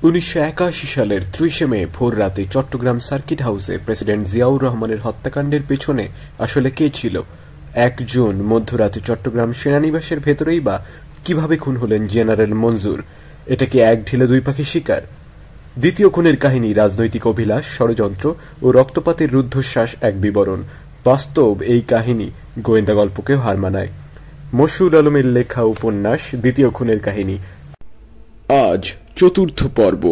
1981 সালের 30 মে ভোর রাতে চট্টগ্রাম সার্কিট হাউসে প্রেসিডেন্ট জিয়াউর রহমানের হত্যাকাণ্ডের পেছনে আসলে কে ছিল? 1 জুন মধ্যরাতে চট্টগ্রাম সেনানিবাসের ভেতরেই বা কিভাবে খুন হলেন জেনারেল মঞ্জুর? এটা কি এক ঢিলে দুই পাখি শিকার? দ্বিতীয় খুনের কাহিনী রাজনৈতিক অভিলাষ, ষড়যন্ত্র ও রক্তপাতের রুদ্ধশ্বাস এক বিবরণ। বাস্তব এই কাহিনী গোয়েন্দা গল্পকেও হার মানায়। মশহুল আলমের লেখা উপন্যাস দ্বিতীয় খুনের কাহিনী, আজ চতুর্থ পর্ব।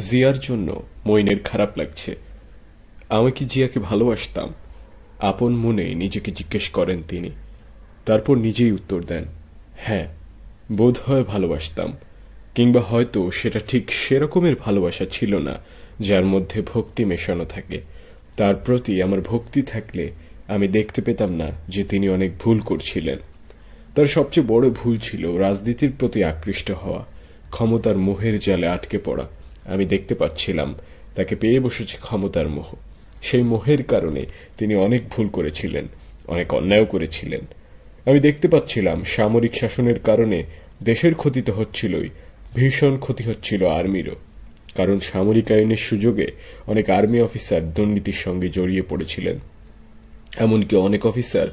জিয়ার জন্য মইনের খারাপ লাগছে। আমি কি জিয়াকে ভালোবাসতাম? আপন মনে নিজেকে জিজ্ঞেস করেন তিনি। তারপর নিজেই উত্তর দেন, হ্যাঁ, বোধ হয় ভালোবাসতাম। কিংবা হয়তো সেটা ঠিক সেরকমের ভালোবাসা ছিল না যার মধ্যে ভক্তি মেশানো থাকে। তার প্রতি আমার ভক্তি থাকলে আমি দেখতে পেতাম না যে তিনি অনেক ভুল করছিলেন। তার সবচেয়ে বড় ভুল ছিল রাজনীতির প্রতি আকৃষ্ট হওয়া, ক্ষমতার মোহের জালে আটকে পড়া। আমি দেখতে পাচ্ছিলাম তাকে পেয়ে বসেছে ক্ষমতার মোহ। সেই মোহের কারণে তিনি অনেক ভুল করেছিলেন, অনেক অন্যায় করেছিলেন। আমি দেখতে পাচ্ছিলাম সামরিক শাসনের কারণে দেশের ক্ষতি তো হচ্ছিলই, ভীষণ ক্ষতি হচ্ছিল আর্মিরও। কারণ সামরিক আইনের সুযোগে অনেক আর্মি অফিসার দুর্নীতির সঙ্গে জড়িয়ে পড়েছিলেন। এমনকি অনেক অফিসার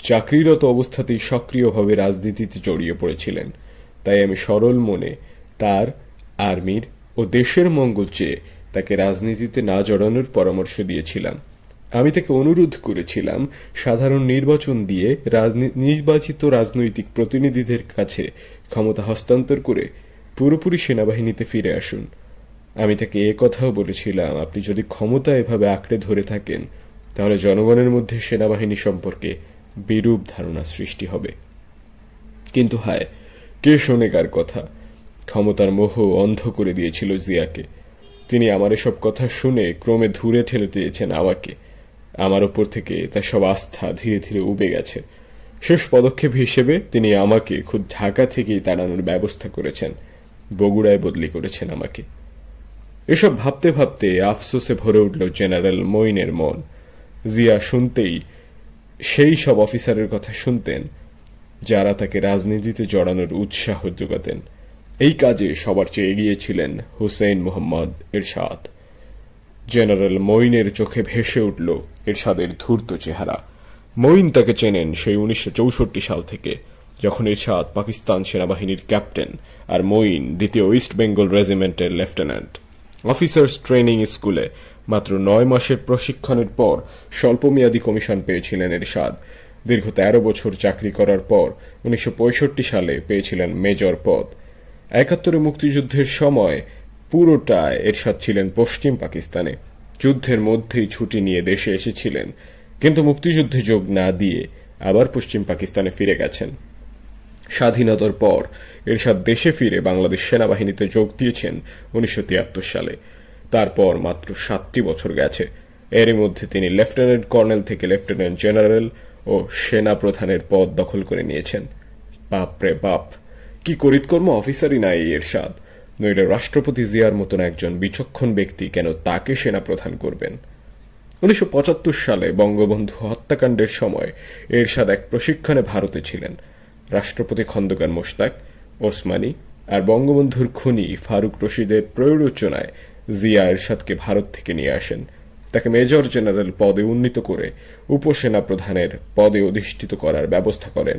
চাকরিরত অবস্থাতেই সক্রিয়ভাবে রাজনীতিতে জড়িয়ে পড়েছিলেন। তাই আমি সরল মনে তার, আর্মির ও দেশের মঙ্গল চেয়ে তাকে রাজনীতিতে না জড়ানোর পরামর্শ দিয়েছিলাম। আমি তাকে অনুরোধ করেছিলাম সাধারণ নির্বাচন দিয়ে নির্বাচিত রাজনৈতিক প্রতিনিধিদের কাছে ক্ষমতা হস্তান্তর করে পুরোপুরি সেনাবাহিনীতে ফিরে আসুন। আমি তাকে এ কথাও বলেছিলাম, আপনি যদি ক্ষমতা এভাবে আঁকড়ে ধরে থাকেন তাহলে জনগণের মধ্যে সেনাবাহিনী সম্পর্কে বিরূপ ধারণা সৃষ্টি হবে। কিন্তু হায়, কে শোনে কার কথা? ক্ষমতার মোহ অন্ধ করে দিয়েছিল জিয়াকে। তিনি আমার এসব কথা শুনে ক্রমে ধুরে ঠেলে দিয়েছেন আমাকে। আমার ওপর থেকে তার সব আস্থা ধীরে ধীরে উবে গেছে। শেষ পদক্ষেপ হিসেবে তিনি আমাকে খুব ঢাকা থেকেই তাড়ানোর ব্যবস্থা করেছেন, বগুড়ায় বদলি করেছেন আমাকে। এসব ভাবতে ভাবতে আফসোসে ভরে উঠল জেনারেল মইনের মন। জিয়া শুনতেই সেই সব অফিসারের কথা শুনতেন যারা তাকে রাজনীতিতে জড়ানোর উৎসাহ যোগাতেন। এই কাজে সবার চেয়ে এগিয়ে ছিলেন হুসেইন মোহাম্মদ এরশাদ। জেনারেল মইনের চোখে ভেসে উঠল এরশাদের ধূর্ত চেহারা। মইন তাকে চেনেন সেই 1964 সাল থেকে, যখন এরশাদ পাকিস্তান সেনাবাহিনীর ক্যাপ্টেন আর মইন দ্বিতীয় ইস্ট বেঙ্গল রেজিমেন্টের লেফটেন্যান্ট। অফিসার্স ট্রেনিং স্কুলে মাত্র 9 মাসের প্রশিক্ষণের পর স্বল্পমেয়াদী কমিশন পেয়েছিলেন এরশাদ। দীর্ঘ 13 বছর চাকরি করার পর 1965 সালে পেয়েছিলেন মেজর পদ। 71 মুক্তিযুদ্ধের সময় পুরোটা এরশাদ ছিলেন পশ্চিম পাকিস্তানে। যুদ্ধের মধ্যেই ছুটি নিয়ে দেশে এসেছিলেন, কিন্তু মুক্তিযুদ্ধে যোগ না দিয়ে আবার পশ্চিম পাকিস্তানে ফিরে গেছেন। স্বাধীনতার পর এরশাদ দেশে ফিরে বাংলাদেশ সেনাবাহিনীতে যোগ দিয়েছেন 1973 সালে। তারপর মাত্র 7টি বছর গেছে। এরই মধ্যে তিনি লেফটেন্যান্ট কর্নেল থেকে লেফটেন্যান্ট জেনারেল ও সেনা প্রধানের পদ দখল করে নিয়েছেন। বাপরে বাপ, কি করিতকর্ম অফিসারই নাই এরশাদ। নইলে রাষ্ট্রপতি জিয়ার মতন একজন বিচক্ষণ ব্যক্তি কেন তাকে সেনা প্রধান করবেন? 1975 সালে বঙ্গবন্ধু হত্যাকাণ্ডের সময় এরশাদ এক প্রশিক্ষণে ভারতে ছিলেন। রাষ্ট্রপতি খন্দকার মোশতাক, ওসমানী আর বঙ্গবন্ধুর খুনি ফারুক রশিদের প্ররোচনায় জিয়া এরশাদকে ভারত থেকে নিয়ে আসেন। তাকে মেজর জেনারেল পদে উন্নীত করে উপসেনা প্রধানের পদে অধিষ্ঠিত করার ব্যবস্থা করেন।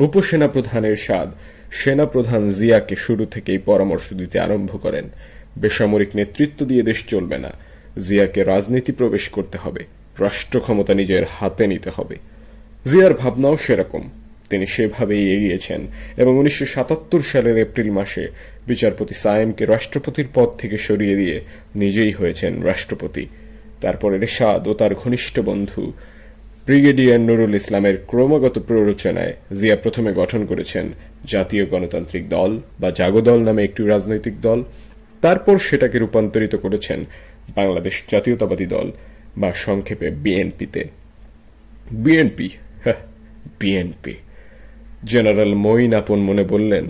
উপসেনা প্রধান এরশাদ সেনাপ্রধান জিয়াকে শুরু থেকেই পরামর্শ দিতে আরম্ভ করেন, বেসামরিক নেতৃত্ব দিয়ে দেশ চলবে না, জিয়াকে রাজনীতি প্রবেশ করতে হবে, রাষ্ট্র ক্ষমতা নিজের হাতে নিতে হবে। জিয়ার ভাবনাও সেরকম। তিনি সেভাবেই এগিয়েছেন এবং 1977 সালের এপ্রিল মাসে বিচারপতি সায়েমকে রাষ্ট্রপতির পদ থেকে সরিয়ে দিয়ে নিজেই হয়েছেন রাষ্ট্রপতি। তারপর এরশাদ ও তার ঘনিষ্ঠ বন্ধু ব্রিগেডিয়ার নুরুল ইসলামের ক্রমাগত প্ররোচনায় জিয়া প্রথমে গঠন করেছেন জাতীয় গণতান্ত্রিক দল বা জাগদল নামে একটি রাজনৈতিক দল। তারপর সেটাকে রূপান্তরিত করেছেন বাংলাদেশ জাতীয়তাবাদী দল বা সংক্ষেপে বিএনপিতে। বিএনপি। জেনারেল মইন আপন মনে বললেন,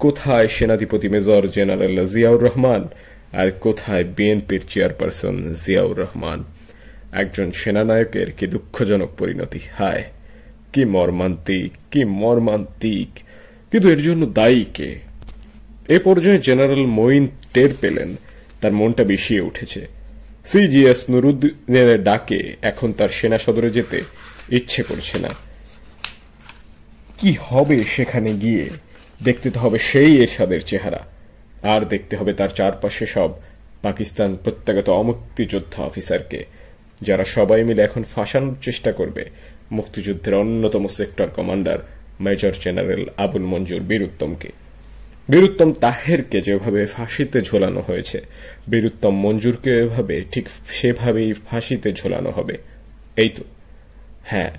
কোথায় সেনাধিপতি মেজর জেনারেল জিয়াউর রহমান আর কোথায় বিএনপির চেয়ারপারসন জিয়াউর রহমান? একজন সেনানায়কের কি দুঃখজনক পরিণতি! হায়, কি মর্মান্তিক, কি মর্মান্তিক! কিন্তু এর জন্য দায়ী কে? এ পর্যায়ে জেনারেল মঈন টের পেলেন তার মনটা বিষিয়ে উঠেছে। সিজিএস নুরুদ্দিনের ডাকে এখন তার সেনা সদরে যেতে ইচ্ছে করছে না। কি হবে সেখানে গিয়ে? দেখতে তো হবে সেই এরশাদের চেহারা, আর দেখতে হবে তার চারপাশে সব পাকিস্তান প্রত্যাগত অমুক্তিযোদ্ধা অফিসারকে, যারা সবাই মিলে এখন ফাঁসানোর চেষ্টা করবে মুক্তিযুদ্ধের অন্যতম sector commander major general Abul Manzoor বীরুত্তমকে। বীরুত্তম তাহেরকে যেভাবে ফাঁসিতে ঝোলানো হয়েছে, বীরুত্তম মঞ্জুরকে এভাবে ঠিক সেভাবেই ফাঁসিতে ঝোলানো হবে। এই তো, হ্যাঁ,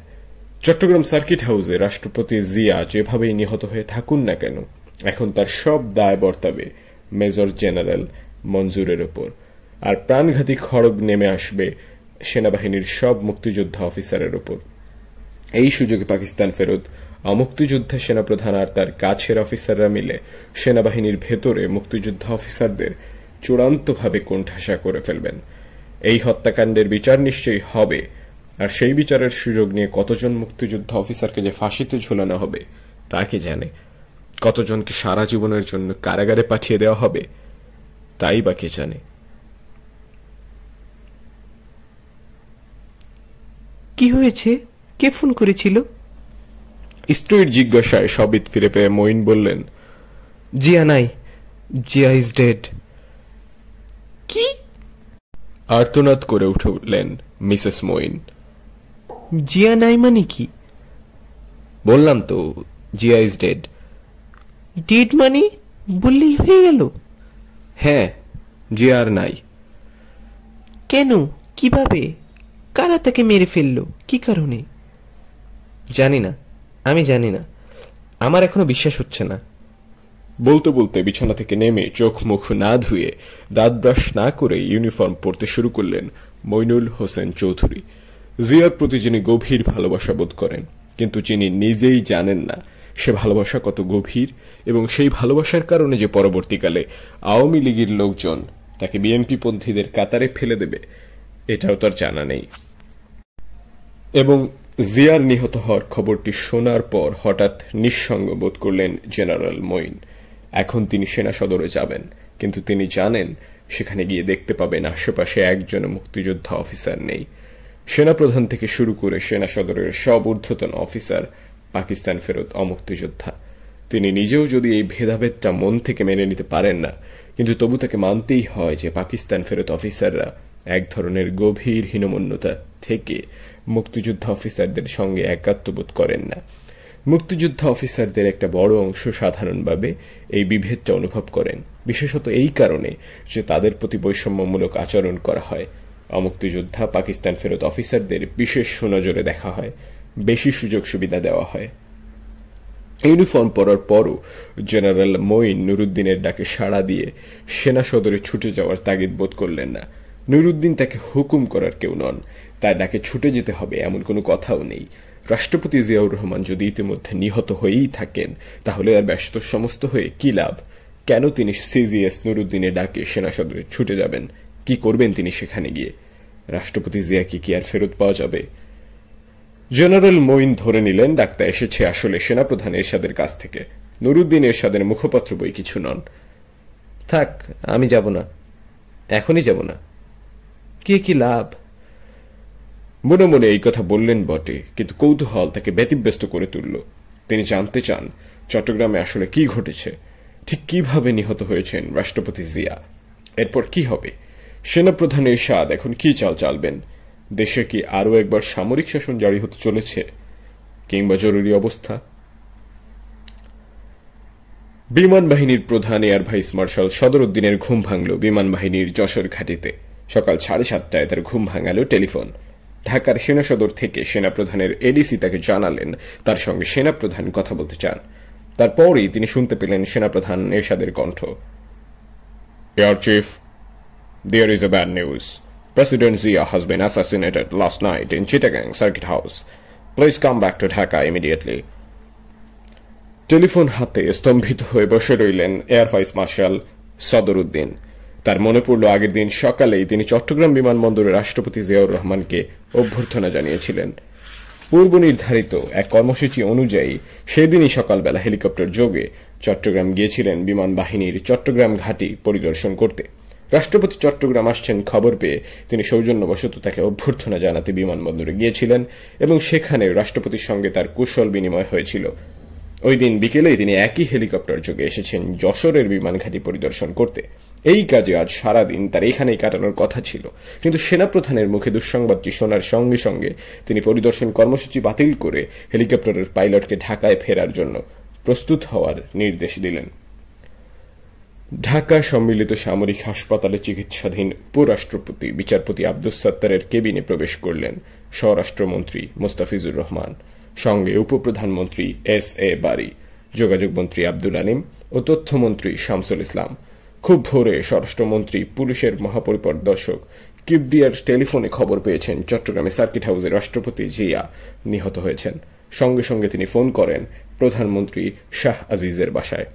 চট্টগ্রাম সার্কিট হাউসে রাষ্ট্রপতি জিয়া যেভাবেই নিহত হয়ে থাকুন না কেন, এখন তার সব দায় বর্তাবে মেজর জেনারেল মঞ্জুরের ওপর, আর প্রাণঘাতী খড়গ নেমে আসবে সেনাবাহিনীর সব মুক্তিযোদ্ধা অফিসারের ওপর। এই সুযোগে পাকিস্তান ফেরত মুক্তিযোদ্ধা সেনাপ্রধান আর তার কাছের অফিসাররা মিলে সেনাবাহিনীর ভেতরে মুক্তিযোদ্ধা অফিসারদের চূড়ান্তভাবে কোণঠাসা করে ফেলবেন। এই হত্যাকাণ্ডের বিচার নিশ্চয়ই হবে, আর সেই বিচারের সুযোগ নিয়ে কতজন মুক্তিযোদ্ধা অফিসারকে যে ফাঁসিতে ঝোলানো হবে তা কে জানে। কতজনকে সারা জীবনের জন্য কারাগারে পাঠিয়ে দেওয়া হবে তাই বা কে জানে। কি হয়েছে? কে ফোন করেছিল? স্ত্রীর জিজ্ঞাসায় সবিত ফিরে পেয়ে মঈন বললেন, জিয়া নাই, জিয়া ইজ ডেড। কি? আর্তনাদ করে উঠলেন মিসেস মঈন। জিয়া নাই মানে কি? বললাম তো, জিয়া ইজ ডেড। ডেড মানে বললেই হয়ে গেল? হ্যাঁ, জিয়া আর নাই। কেন? কিভাবে? কারা তাকে মেরে ফেললো? কি কারণে? জানি না, আমি জানি না, আমার এখনো বিশ্বাস হচ্ছে না। বলতে বলতে বিছানা থেকে নেমে চোখ মুখ না ধুয়ে দাঁত ব্রাশ না করে ইউনিফর্ম পরতে শুরু করলেন মইনুল হোসেন চৌধুরী। জিয়ার প্রতি যিনি গভীর ভালোবাসা বোধ করেন, কিন্তু যিনি নিজেই জানেন না সে ভালোবাসা কত গভীর, এবং সেই ভালোবাসার কারণে যে পরবর্তীকালে আওয়ামী লীগের লোকজন তাকে বিএনপি পন্থীদের কাতারে ফেলে দেবে, এটাও তার জানা নেই। এবং জিয়ার নিহত হওয়ার খবরটি শোনার পর হঠাৎ নিঃসঙ্গ বোধ করলেন জেনারেল মঈন। এখন তিনি সেনা সদরে যাবেন, কিন্তু তিনি জানেন সেখানে গিয়ে দেখতে পাবেন আশেপাশে একজন মুক্তিযোদ্ধা অফিসার নেই। সেনাপ্রধান থেকে শুরু করে সেনা সদরের সব ঊর্ধ্বতন অফিসার পাকিস্তান ফেরত অমুক্তিযোদ্ধা। তিনি নিজেও যদি এই ভেদাভেদটা মন থেকে মেনে নিতে পারেন না, কিন্তু তবু তাকে মানতেই হয় যে পাকিস্তান ফেরত অফিসাররা এক ধরনের গভীর হীনমন্যতা থেকে মুক্তিযোদ্ধা অফিসারদের সঙ্গে একাত্মবোধ করেন না। মুক্তিযোদ্ধা অফিসারদের একটা বড় অংশ সাধারণভাবে এই বিভেদটা অনুভব করেন, বিশেষত এই কারণে যে তাদের প্রতি বৈষম্যমূলক আচরণ করা হয়। অমুক্তিযোদ্ধা পাকিস্তান ফেরত অফিসারদের বিশেষ সুনজরে দেখা হয়, বেশি সুযোগ সুবিধা দেওয়া হয়। ইউনিফর্ম পরার পরও জেনারেল মঈন নুরুদ্দিনের ডাকে সাড়া দিয়ে সেনা সদরে ছুটে যাওয়ার তাগিদ বোধ করলেন না। নুরুদ্দিন তাকে হুকুম করার কেউ নন, তার ডাকে ছুটে যেতে হবে এমন কোনো কথাও নেই। রাষ্ট্রপতি জিয়াউর রহমান যদি ইতিমধ্যে নিহত হয়েই থাকেন, তাহলে আর ব্যস্ত সমস্ত হয়ে কি লাভ? কেন তিনি সিজিএস নুরুদ্দিনের ডাকে সেনা সদরে ছুটে যাবেন? কি করবেন তিনি সেখানে গিয়ে? রাষ্ট্রপতি জিয়াকে কি আর ফেরত পাওয়া যাবে? জেনারেল মঈন ধরে নিলেন ডাক্তার এসেছে আসলে সেনাপ্রধান এরশাদের কাছ থেকে। নুরুদ্দিন এরশাদের মুখপাত্র বই কিছু নন। থাক, আমি যাব না, এখনই যাব না। কি লাভ? মনে মনে এই কথা বললেন বটে, কিন্তু কৌতূহল তাকে ব্যতিব্যস্ত করে তুলল। তিনি জানতে চান চট্টগ্রামে আসলে কি ঘটেছে, ঠিক কিভাবে নিহত হয়েছেন রাষ্ট্রপতি জিয়া। এরপর কি হবে? সেনাপ্রধান এরশাদ এখন কি চাল চালবেন? দেশে কি আরও একবার সামরিক শাসন জারি হতে চলেছে, কিংবা জরুরি অবস্থা? বিমান বাহিনীর প্রধান এয়ার ভাইস মার্শাল সদরউদ্দিনের ঘুম ভাঙল বিমান বাহিনীর যশোর ঘাঁটিতে। সকাল 7:30টায় তার ঘুম ভাঙালো টেলিফোন। ঢাকার সেনা সদর থেকে সেনাপ্রধানের এডিসি তাকে জানালেন তার সঙ্গে সেনাপ্রধান কথা বলতে চান। তারপরই তিনি শুনতে পেলেন সেনাপ্রধান এরশাদের কণ্ঠ। Air chief, there is a bad news. President Zia has been assassinated last night in Chittagong Circuit House. Please come back to Dhaka immediately. Telephone হাতে স্তম্ভিত হয়ে বসে রইলেন এয়ার ভাইস মার্শাল সদরউদ্দিন। তার মনে পড়ল আগের দিন সকালেই তিনি চট্টগ্রাম বিমানবন্দরে রাষ্ট্রপতি জিয়াউর রহমানকে অভ্যর্থনা জানিয়েছিলেন। পূর্ব নির্ধারিত এক কর্মসূচি অনুযায়ী সেদিনই সকালবেলা হেলিকপ্টার যোগে চট্টগ্রাম গিয়েছিলেন বিমান বাহিনীর চট্টগ্রাম ঘাঁটি পরিদর্শন করতে। রাষ্ট্রপতি চট্টগ্রাম আসছেন খবর পেয়ে তিনি সৌজন্যবশত তাকে অভ্যর্থনা জানাতে বিমানবন্দরে গিয়েছিলেন এবং সেখানে রাষ্ট্রপতির সঙ্গে তার কুশল বিনিময় হয়েছিল। ওই দিন বিকেলেই তিনি একই হেলিকপ্টার যোগে এসেছেন যশোরের বিমান ঘাঁটি পরিদর্শন করতে। এই কাজে আজ সারাদিন তার এখানেই কাটানোর কথা ছিল, কিন্তু সেনাপ্রধানের মুখে দুঃসংবাদটি শোনার সঙ্গে সঙ্গে তিনি পরিদর্শন কর্মসূচি বাতিল করে হেলিকপ্টারের পাইলটকে ঢাকায় ফেরার জন্য প্রস্তুত হওয়ার নির্দেশ দিলেন। ঢাকা সম্মিলিত সামরিক হাসপাতালে চিকিৎসাধীন উপরাষ্ট্রপতি বিচারপতি আব্দুস সাত্তারের কেবিনে প্রবেশ করলেন স্বরাষ্ট্রমন্ত্রী মোস্তাফিজুর রহমান, সঙ্গে উপপ্রধানমন্ত্রী এস.এ. বারী, যোগাযোগ মন্ত্রী আব্দুল আলিম ও তথ্যমন্ত্রী শামসুল ইসলাম। খুব ভোরে স্বরাষ্ট্রমন্ত্রী পুলিশের মহাপরিদর্শক কিবরিয়ার টেলিফোনে খবর পেয়েছেন চট্টগ্রামে সার্কিট হাউসে রাষ্ট্রপতি জিয়া নিহত হয়েছেন। সঙ্গে সঙ্গে তিনি ফোন করেন প্রধানমন্ত্রী শাহ আজিজের বাসায়।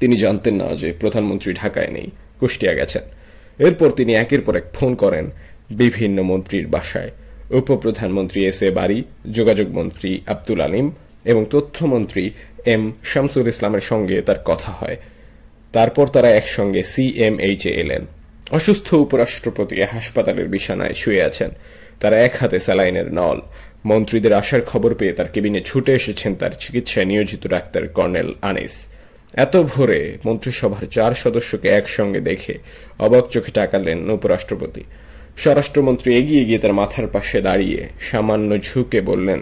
তিনি জানতেন না যে প্রধানমন্ত্রী ঢাকায় নেই, কুষ্টিয়া গেছেন। এরপর তিনি একের পর এক ফোন করেন বিভিন্ন মন্ত্রীর বাসায়। উপপ্রধানমন্ত্রী এস.এ. বারী, যোগাযোগ মন্ত্রী আব্দুল আলিম এবং তথ্যমন্ত্রী এম শামসুল ইসলামের সঙ্গে তার কথা হয়। তারপর তারা একসঙ্গে সিএমএইচে এলেন। অসুস্থ উপরাষ্ট্রপতি হাসপাতালের বিছানায় শুয়ে আছেন, তার এক হাতে স্যালাইনের নল। মন্ত্রীদের আসার খবর পেয়ে তার কেবিনে ছুটে এসেছেন তার চিকিৎসায় নিয়োজিত ডাক্তার কর্নেল আনিস। এত ভোরে মন্ত্রিসভার 4 সদস্যকে একসঙ্গে দেখে অবাক চোখে তাকালেন উপরাষ্ট্রপতি। স্বরাষ্ট্রমন্ত্রী এগিয়ে গিয়ে তার মাথার পাশে দাঁড়িয়ে সামান্য ঝুঁকে বললেন,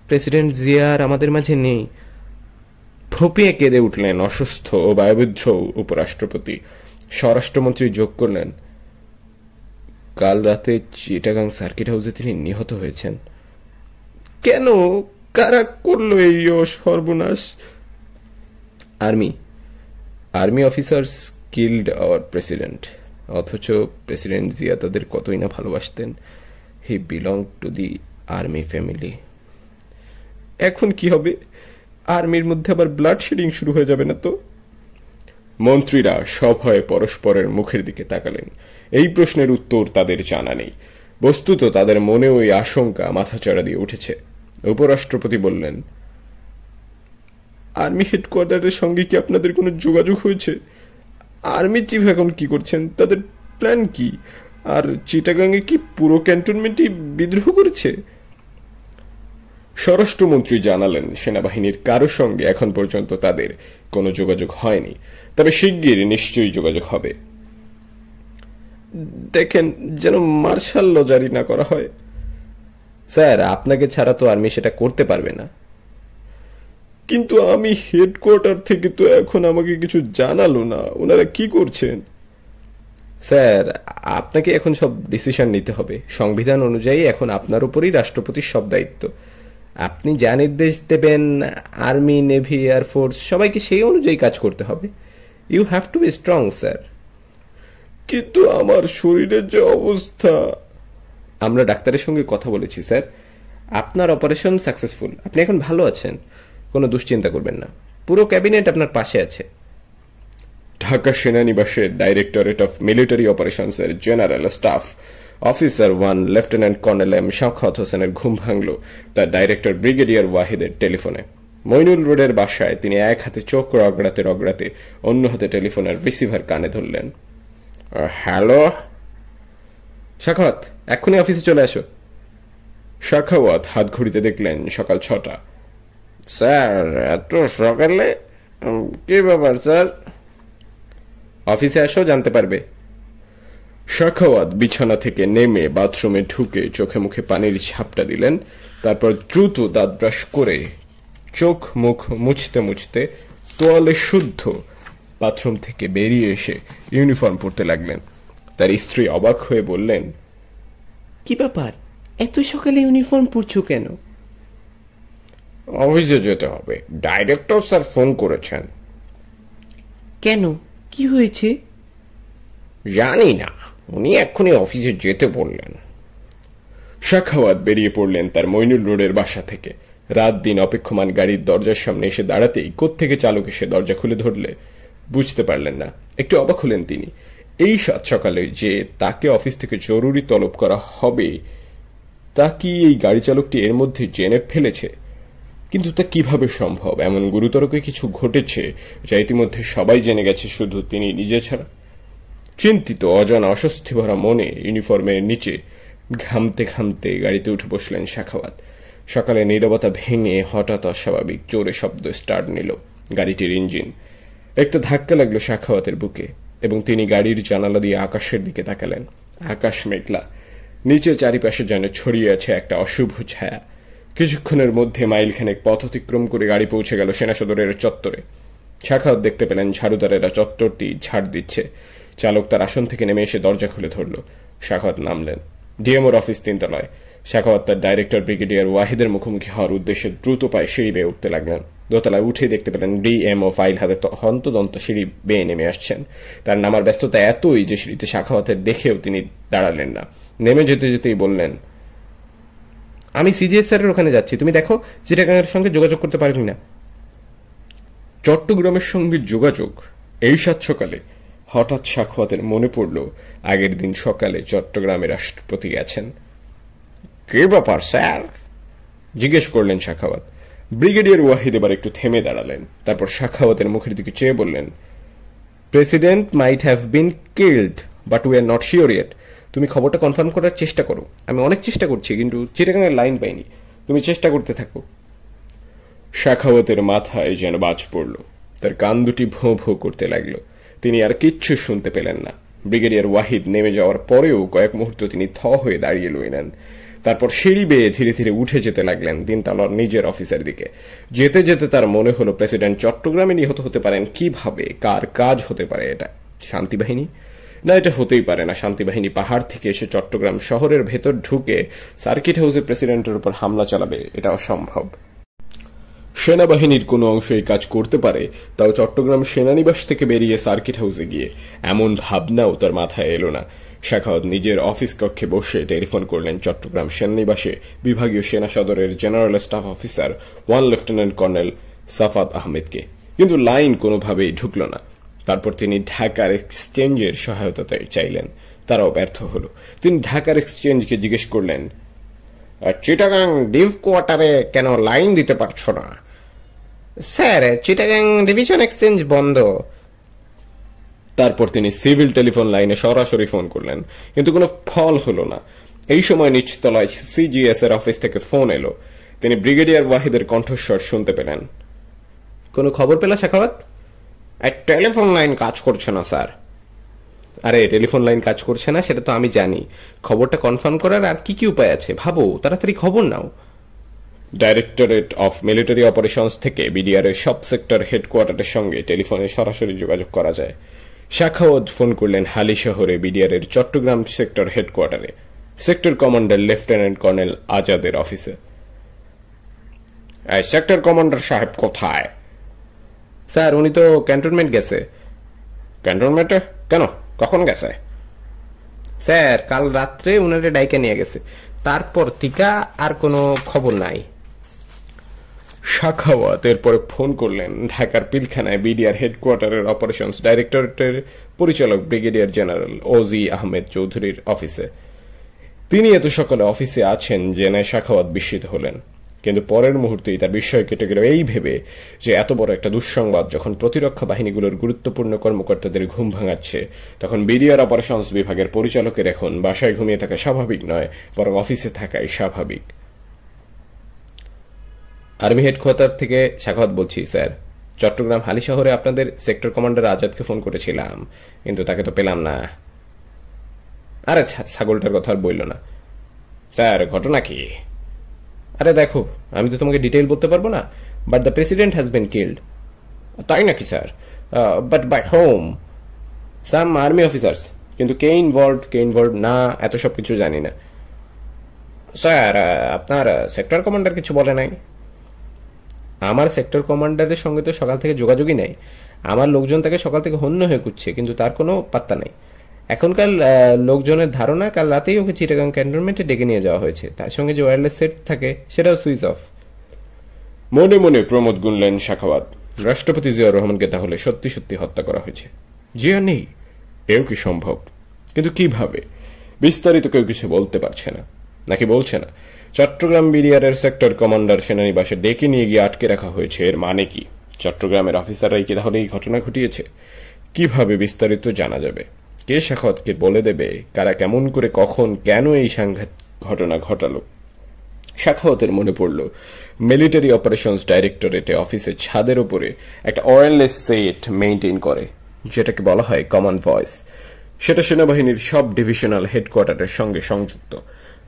প্রেসিডেন্ট জিয়ার আমাদের মাঝে নেই। ফুঁপিয়ে কেঁদে উঠলেন অসুস্থ ও বায়ুবুদ্ধ উপরাষ্ট্রপতি। স্বরাষ্ট্রমন্ত্রী যোগ করলেন, কাল রাতে চিটাগাং সার্কিট হাউসে তিনি নিহত হয়েছেন। কেন? কারা করলো এই সর্বনাশ? Army officers killed our president. অথচ প্রেসিডেন্ট জিয়া তাদের কতই না ভালোবাসতেন। He belong to the army family. এখন কি হবে? আর্মির মধ্যে আবার ব্লাড শেডিং শুরু হয়ে যাবে না তো? মন্ত্রীরা সভয়ে পরস্পরের মুখের দিকে তাকালেন। এই প্রশ্নের উত্তর তাদের জানা নেই। বস্তুত তাদের মনে ওই আশঙ্কা মাথাচাড়া দিয়ে উঠেছে। উপরাষ্ট্রপতি বললেন, আর্মি হেডকোয়ার্টারের সঙ্গে কি আপনাদের কোনো যোগাযোগ হয়েছে? আর্মি চিফ এখন কি করছেন? তাদের প্ল্যান কি? আর চিটাগাংয়ে কি পুরো ক্যান্টনমেন্টই বিদ্রোহ করেছে? স্বরাষ্ট্রমন্ত্রী জানালেন, সেনাবাহিনীর কারো সঙ্গে এখন পর্যন্ত তাদের কোনো যোগাযোগ হয়নি, তবে শিগগির নিশ্চয়ই যোগাযোগ হবে। দেখেন যেন মার্শাল ল জারি না করা হয়। স্যার, আপনাকে ছাড়া তো আর্মি সেটা করতে পারবে না। কিন্তু আমি হেডকোয়ার্টার থেকে তো এখন আমাকে কিছু জানালো না, ওনারা কি করছেন? স্যার, আপনাকে এখন সব ডিসিশন নিতে হবে। সংবিধান অনুযায়ী এখন আপনার উপরই রাষ্ট্রপতির সব দায়িত্ব। আপনি যা নির্দেশ দেবেন, আর্মি, নেভি, এয়ারফোর্স সবাইকে সেই অনুযায়ী কাজ করতে হবে। You have to be strong, sir. কিন্তু আমার শরীরের যে অবস্থা। আমরা ডাক্তারের সঙ্গে কথা বলেছি, স্যার। আপনার অপারেশন সাকসেসফুল। আপনি এখন ভালো আছেন, কোনো দুশ্চিন্তা করবেন না। পুরো ক্যাবিনেট আপনার পাশে আছে। ঢাকা সেনানিবাসের ডাইরেক্টরেট অফ মিলিটারি অপারেশনসের general staff officer 1 lieutenant colonel M Shawkat হোসেনের ঘুম ভাঙল তার ডাইরেক্টর ব্রিগেডিয়ার ওয়াহিদের টেলিফোনে। মইনুল রোডের বাসায় তিনি এক হাতে চোখ রগড়াতে রগড়াতে অন্য হাতে টেলিফোনের রিসিভার কানে ধরলেন। হ্যালো শাখাওয়াত, এক্ষুনি অফিসে চলে আসো। শাখাওয়াত হাত ঘড়িতে দেখলেন সকাল 6টা। স্যার, এত সকালে? কি ব্যাপার স্যার? অফিসে আসো, জানতে পারবে। শাখাওয়াত বিছানা থেকে নেমে বাথরুমে ঢুকে চোখে মুখে পানির ঝাপটা দিলেন। তারপর দ্রুত দাঁত ব্রাশ করে চোখ মুখ মুছতে মুছতে তোয়ালে শুদ্ধ বাথরুম থেকে বেরিয়ে এসে ইউনিফর্ম পরতে লাগলেন। তার স্ত্রী অবাক হয়ে বললেন, কি ব্যাপার, এত সকালে ইউনিফর্ম পরছো কেন? অফিসে যেতে হবে, ডাইরেক্টর স্যার ফোন করেছেন। কেন, কি হয়েছে? জানি না, উনি এক্ষুনি অফিসে যেতে বললেন। শাখাওয়াত বেরিয়ে পড়লেন তার মইনুল রোডের বাসা থেকে। রাত দিন অপেক্ষমান গাড়ির দরজার সামনে এসে দাঁড়াতেই কোত্থেকে চালক এসে দরজা খুলে ধরলে বুঝতে পারলেন না। একটু অবাক হলেন তিনি। এই সাত সকালে যে তাকে অফিস থেকে জরুরি তলব করা হবে, তা কি এই গাড়ি চালকটি এর মধ্যে জেনে ফেলেছে? কিন্তু তা কিভাবে সম্ভব? এমন গুরুতর কিছু ঘটেছে যা ইতিমধ্যে সবাই জেনে গেছে, শুধু তিনি নিজে ছাড়া। চিন্তিত, অজানা, অস্বস্তি ভরা মনে ইউনিফর্মের নিচে ঘামতে ঘামতে গাড়িতে উঠে বসলেন সাখাওয়াত। সকালে নীরবতা ভেঙে হঠাৎ অস্বাভাবিক জোরে শব্দ স্টার্ট নিল গাড়িটির ইঞ্জিন। একটা ধাক্কা লাগলো সাখাওয়াতের বুকে এবং তিনি গাড়ির জানালা দিয়ে আকাশের দিকে তাকালেন। আকাশ মেঘলা, নিচে চারিপাশে যেন ছড়িয়ে আছে একটা অশুভ ছায়া। কিছুক্ষণের মধ্যে মাইলখানেক পথ অতিক্রম করে গাড়ি পৌঁছে গেল সেনা সদরের চত্বরে। সাখাওয়াত দেখতে পেলেন ঝাড়ুদারেরা চত্বরটি ঝাড় দিচ্ছে। চালক তার আসন থেকে নেমে এসে দরজা খুলে ধরল। সাখাওয়াত নামলেন। ডিএমওর অফিস 3 তলায়। সাখাওয়াত তার ডাইরেক্টর ব্রিগেডিয়ার ওয়াহিদের মুখোমুখি হওয়ার উদ্দেশ্যে দ্রুত পায়ে সিঁড়ি বেয়ে উঠতে লাগলেন। দোতলায় উঠে দেখতে পেলেন ডিএমও ফাইল হাতে হন্তদন্ত সিঁড়ি বেয়ে নেমে আসছেন। তার নামার ব্যস্ততা এতই যে সিঁড়িতে সাখাওয়াতের দেখেও তিনি দাঁড়ালেন না। নেমে যেতে যেতেই বললেন, আমি সিজিএস স্যারের ওখানে যাচ্ছি, তুমি দেখো চিটাগাংয়ের সঙ্গে যোগাযোগ করতে পারি না। চট্টগ্রামের সঙ্গে যোগাযোগ? এই সাত সকালে? হঠাৎ সাখাওয়াতের মনে পড়ল আগের দিন সকালে চট্টগ্রামে রাষ্ট্রপতি গেছেন। কি ব্যাপার স্যার? জিজ্ঞেস করলেন সাখাওয়াত। ব্রিগেডিয়ার ওয়াহিদ এবার একটু থেমে দাঁড়ালেন। তারপর সাখাওয়াতের মুখের দিকে চেয়ে বললেন, president might have been killed but we are not sure yet. তুমি খবরটা কনফার্ম করার চেষ্টা করো। আমি অনেক চেষ্টা করছি কিন্তু চিটাগাংয়ের লাইন পাইনি। তুমি চেষ্টা করতে থাকো। সাখাওয়াতের মাথায় যেন বাজ পড়ল। তার কান দুটি ভোঁ ভোঁ করতে লাগলো। তিনি আর কিচ্ছু শুনতে পেলেন না। ব্রিগেডিয়ার ওয়াহিদ নেমে যাওয়ার পরেও কয়েক মুহূর্ত তিনি থ হয়ে দাঁড়িয়ে রইলেন। তারপর সিঁড়ি বেয়ে ধীরে ধীরে উঠে যেতে লাগলেন 3 তলার নিজের অফিসের দিকে। যেতে যেতে তার মনে হলো প্রেসিডেন্ট চট্টগ্রামে নিহত হতে পারেন কিভাবে? কার কাজ হতে পারে এটা? শান্তিবাহিনী? না, এটা হতেই পারে না। শান্তিবাহিনী পাহাড় থেকে এসে চট্টগ্রাম শহরের ভেতর ঢুকে সার্কিট হাউসে প্রেসিডেন্টের উপর হামলা চালাবে, এটা অসম্ভব। সেনাবাহিনীর কোনো অংশ এই কাজ করতে পারে, তাও চট্টগ্রাম সেনানিবাস থেকে বেরিয়ে সার্কিট হাউসে গিয়ে, এমন ভাবনাও তার মাথায় এলো না। সাখাওয়াত নিজের অফিস কক্ষে বসে টেলিফোন করলেন চট্টগ্রাম সেনানিবাসে বিভাগীয় সেনা সদরের general staff officer 1 lieutenant colonel সাফাত আহমেদকে, কিন্তু লাইন কোনোভাবেই ঢুকল না। তারপর তিনি ঢাকার এক্সচেঞ্জের সহায়তা চাইলেন, তারাও ব্যর্থ হলো। তিনি ঢাকার এক্সচেঞ্জকে জিজ্ঞেস করলেন, চিটাগাং ডিভ কোয়ার্টারে কেন লাইন দিতে পারছো না? স্যার, চিটাগাং ডিভিশন এক্সচেঞ্জ বন্ধ। তারপর তিনি সিভিল টেলিফোন লাইনে সরাসরি ফোন করলেন, কিন্তু কোনো ফল হলো না। এই সময় নিচতলায় সিজিএস এর অফিস থেকে ফোন এলো। তিনি ব্রিগেডিয়ার ওয়াহিদের কণ্ঠস্বর শুনতে পেলেন। কোনো খবর পেলা সাখাওয়াত? টেলিফোন লাইন কাজ করছে না স্যার। আরে, টেলিফোন লাইন কাজ করছে না সেটা তো আমি জানি। খবরটা কনফার্ম করার আর কি কি উপায় আছে ভাবো, তাড়াতাড়ি খবর নাও। ডাইরেক্টরেট অফ মিলিটারি অপারেশনস থেকে বিডিআর এর সব সেক্টর হেডকোয়ার্টারের সঙ্গে টেলিফোনে সরাসরি যোগাযোগ করা যায়। সাখাওয়াত ফোন করলেন হালি শহরে বিডিআর এর চট্টগ্রাম সেক্টর হেডকোয়ার্টারে, সেক্টর কমান্ডার লেফটেন্যান্ট কর্নেল আজাদের অফিসে। সেক্টর কমান্ডার সাহেব কোথায়? স্যার, উনি তো ক্যান্টনমেন্ট গেছে। ক্যান্টনমেন্টে? কেন, কখন গেছে? স্যার, কাল রাত্রে উনারে ডাইকে নিয়ে গেছে, তারপর থেকে আর কোনো খবর নাই। সাখাওয়াত এরপরে ফোন করলেন ঢাকার পিলখানায় বিডিআর হেডকোয়ার্টারের অপারেশনস ডাইরেক্টরেটের পরিচালক ব্রিগেডিয়ার জেনারেল ওজি আহমেদ চৌধুরীর অফিসে। তিনি এত সকালে অফিসে আছেন জেনে সাখাওয়াত বিস্মিত হলেন, কিন্তু পরের মুহূর্তেই তার বিস্ময় কেটে গেল এই ভেবে যে এত বড় একটা দুঃসংবাদ যখন প্রতিরক্ষা বাহিনীগুলোর গুরুত্বপূর্ণ কর্মকর্তাদের ঘুম ভাঙাচ্ছে, তখন বিডিআর অপারেশনস বিভাগের পরিচালকের এখন বাসায় ঘুমিয়ে থাকা স্বাভাবিক নয়, বরং অফিসে থাকাই স্বাভাবিক। আর্মি হেডকোয়ার্টার থেকে সাখাওয়াত বলছি স্যার। চট্টগ্রাম হালি শহরে আপনাদের সেক্টর কমান্ডার আজাদকে ফোন করেছিলাম, কিন্তু তাকে তো পেলাম না। আরে ছাগলটার কথা আর বলল না। স্যার, ঘটনা কি? আরে দেখো, আমি তো তোমাকে ডিটেইল বলতে পারবো না, but the president has been killed. তাই নাকি sir? But by whom? Some army officers, কিন্তু কে ইনভলভ না এত সব কিছু জানি না। স্যার, আপনার সেক্টর কমান্ডার কিছু বলে নাই? আমার সেক্টর কমান্ডারের সঙ্গে তো সকাল থেকে যোগাযোগই নাই। আমার লোকজন তাকে সকাল থেকে হন্য হয়ে খুঁজছে, কিন্তু তার কোনো পাত্তা নাই। এখনকার লোকজনের ধারণা কাল রাতেই ওকে চিটাগাং ক্যান্টনমেন্টে ডেকে নিয়ে যাওয়া হয়েছে। তার সঙ্গে যে ওয়্যারলেস সেট থাকে সেটাও সুইচ অফ। মনে মনে প্রমোদ গুনলেন সাখাওয়াত, রাষ্ট্রপতি জিয়াউর রহমানকে তাহলে সত্যি সত্যি হত্যা করা হয়েছে। জিয়া নেই, এও কি সম্ভব? কিন্তু কিভাবে? বিস্তারিত কেউ কিছু বলতে পারছে না, নাকি বলছে না? চট্টগ্রাম বিডিআরের সেক্টর কমান্ডার সেনানিবাসে ডেকে নিয়ে গিয়ে আটকে রাখা হয়েছে, এর মানে কি? চট্টগ্রামের অফিসাররাই কি তাহলে এই ঘটনা ঘটিয়েছে? কিভাবে বিস্তারিত জানা যাবে? কে সাখাওয়াতকে বলে দেবে কারা কেমন করে কখন কেন এই সাংঘাতিক ঘটনা ঘটালো? সাখাওয়াতের মনে পড়ল মিলিটারি অপারেশনস ডাইরেক্টরেটে অফিসের ছাদের উপরে একটা ওয়্যারলেস সেট মেইনটেইন করে, যেটাকে বলা হয় কমন ভয়েস। সেটা সেনাবাহিনীর সব ডিভিশনাল হেডকোয়ার্টারের সঙ্গে সংযুক্ত।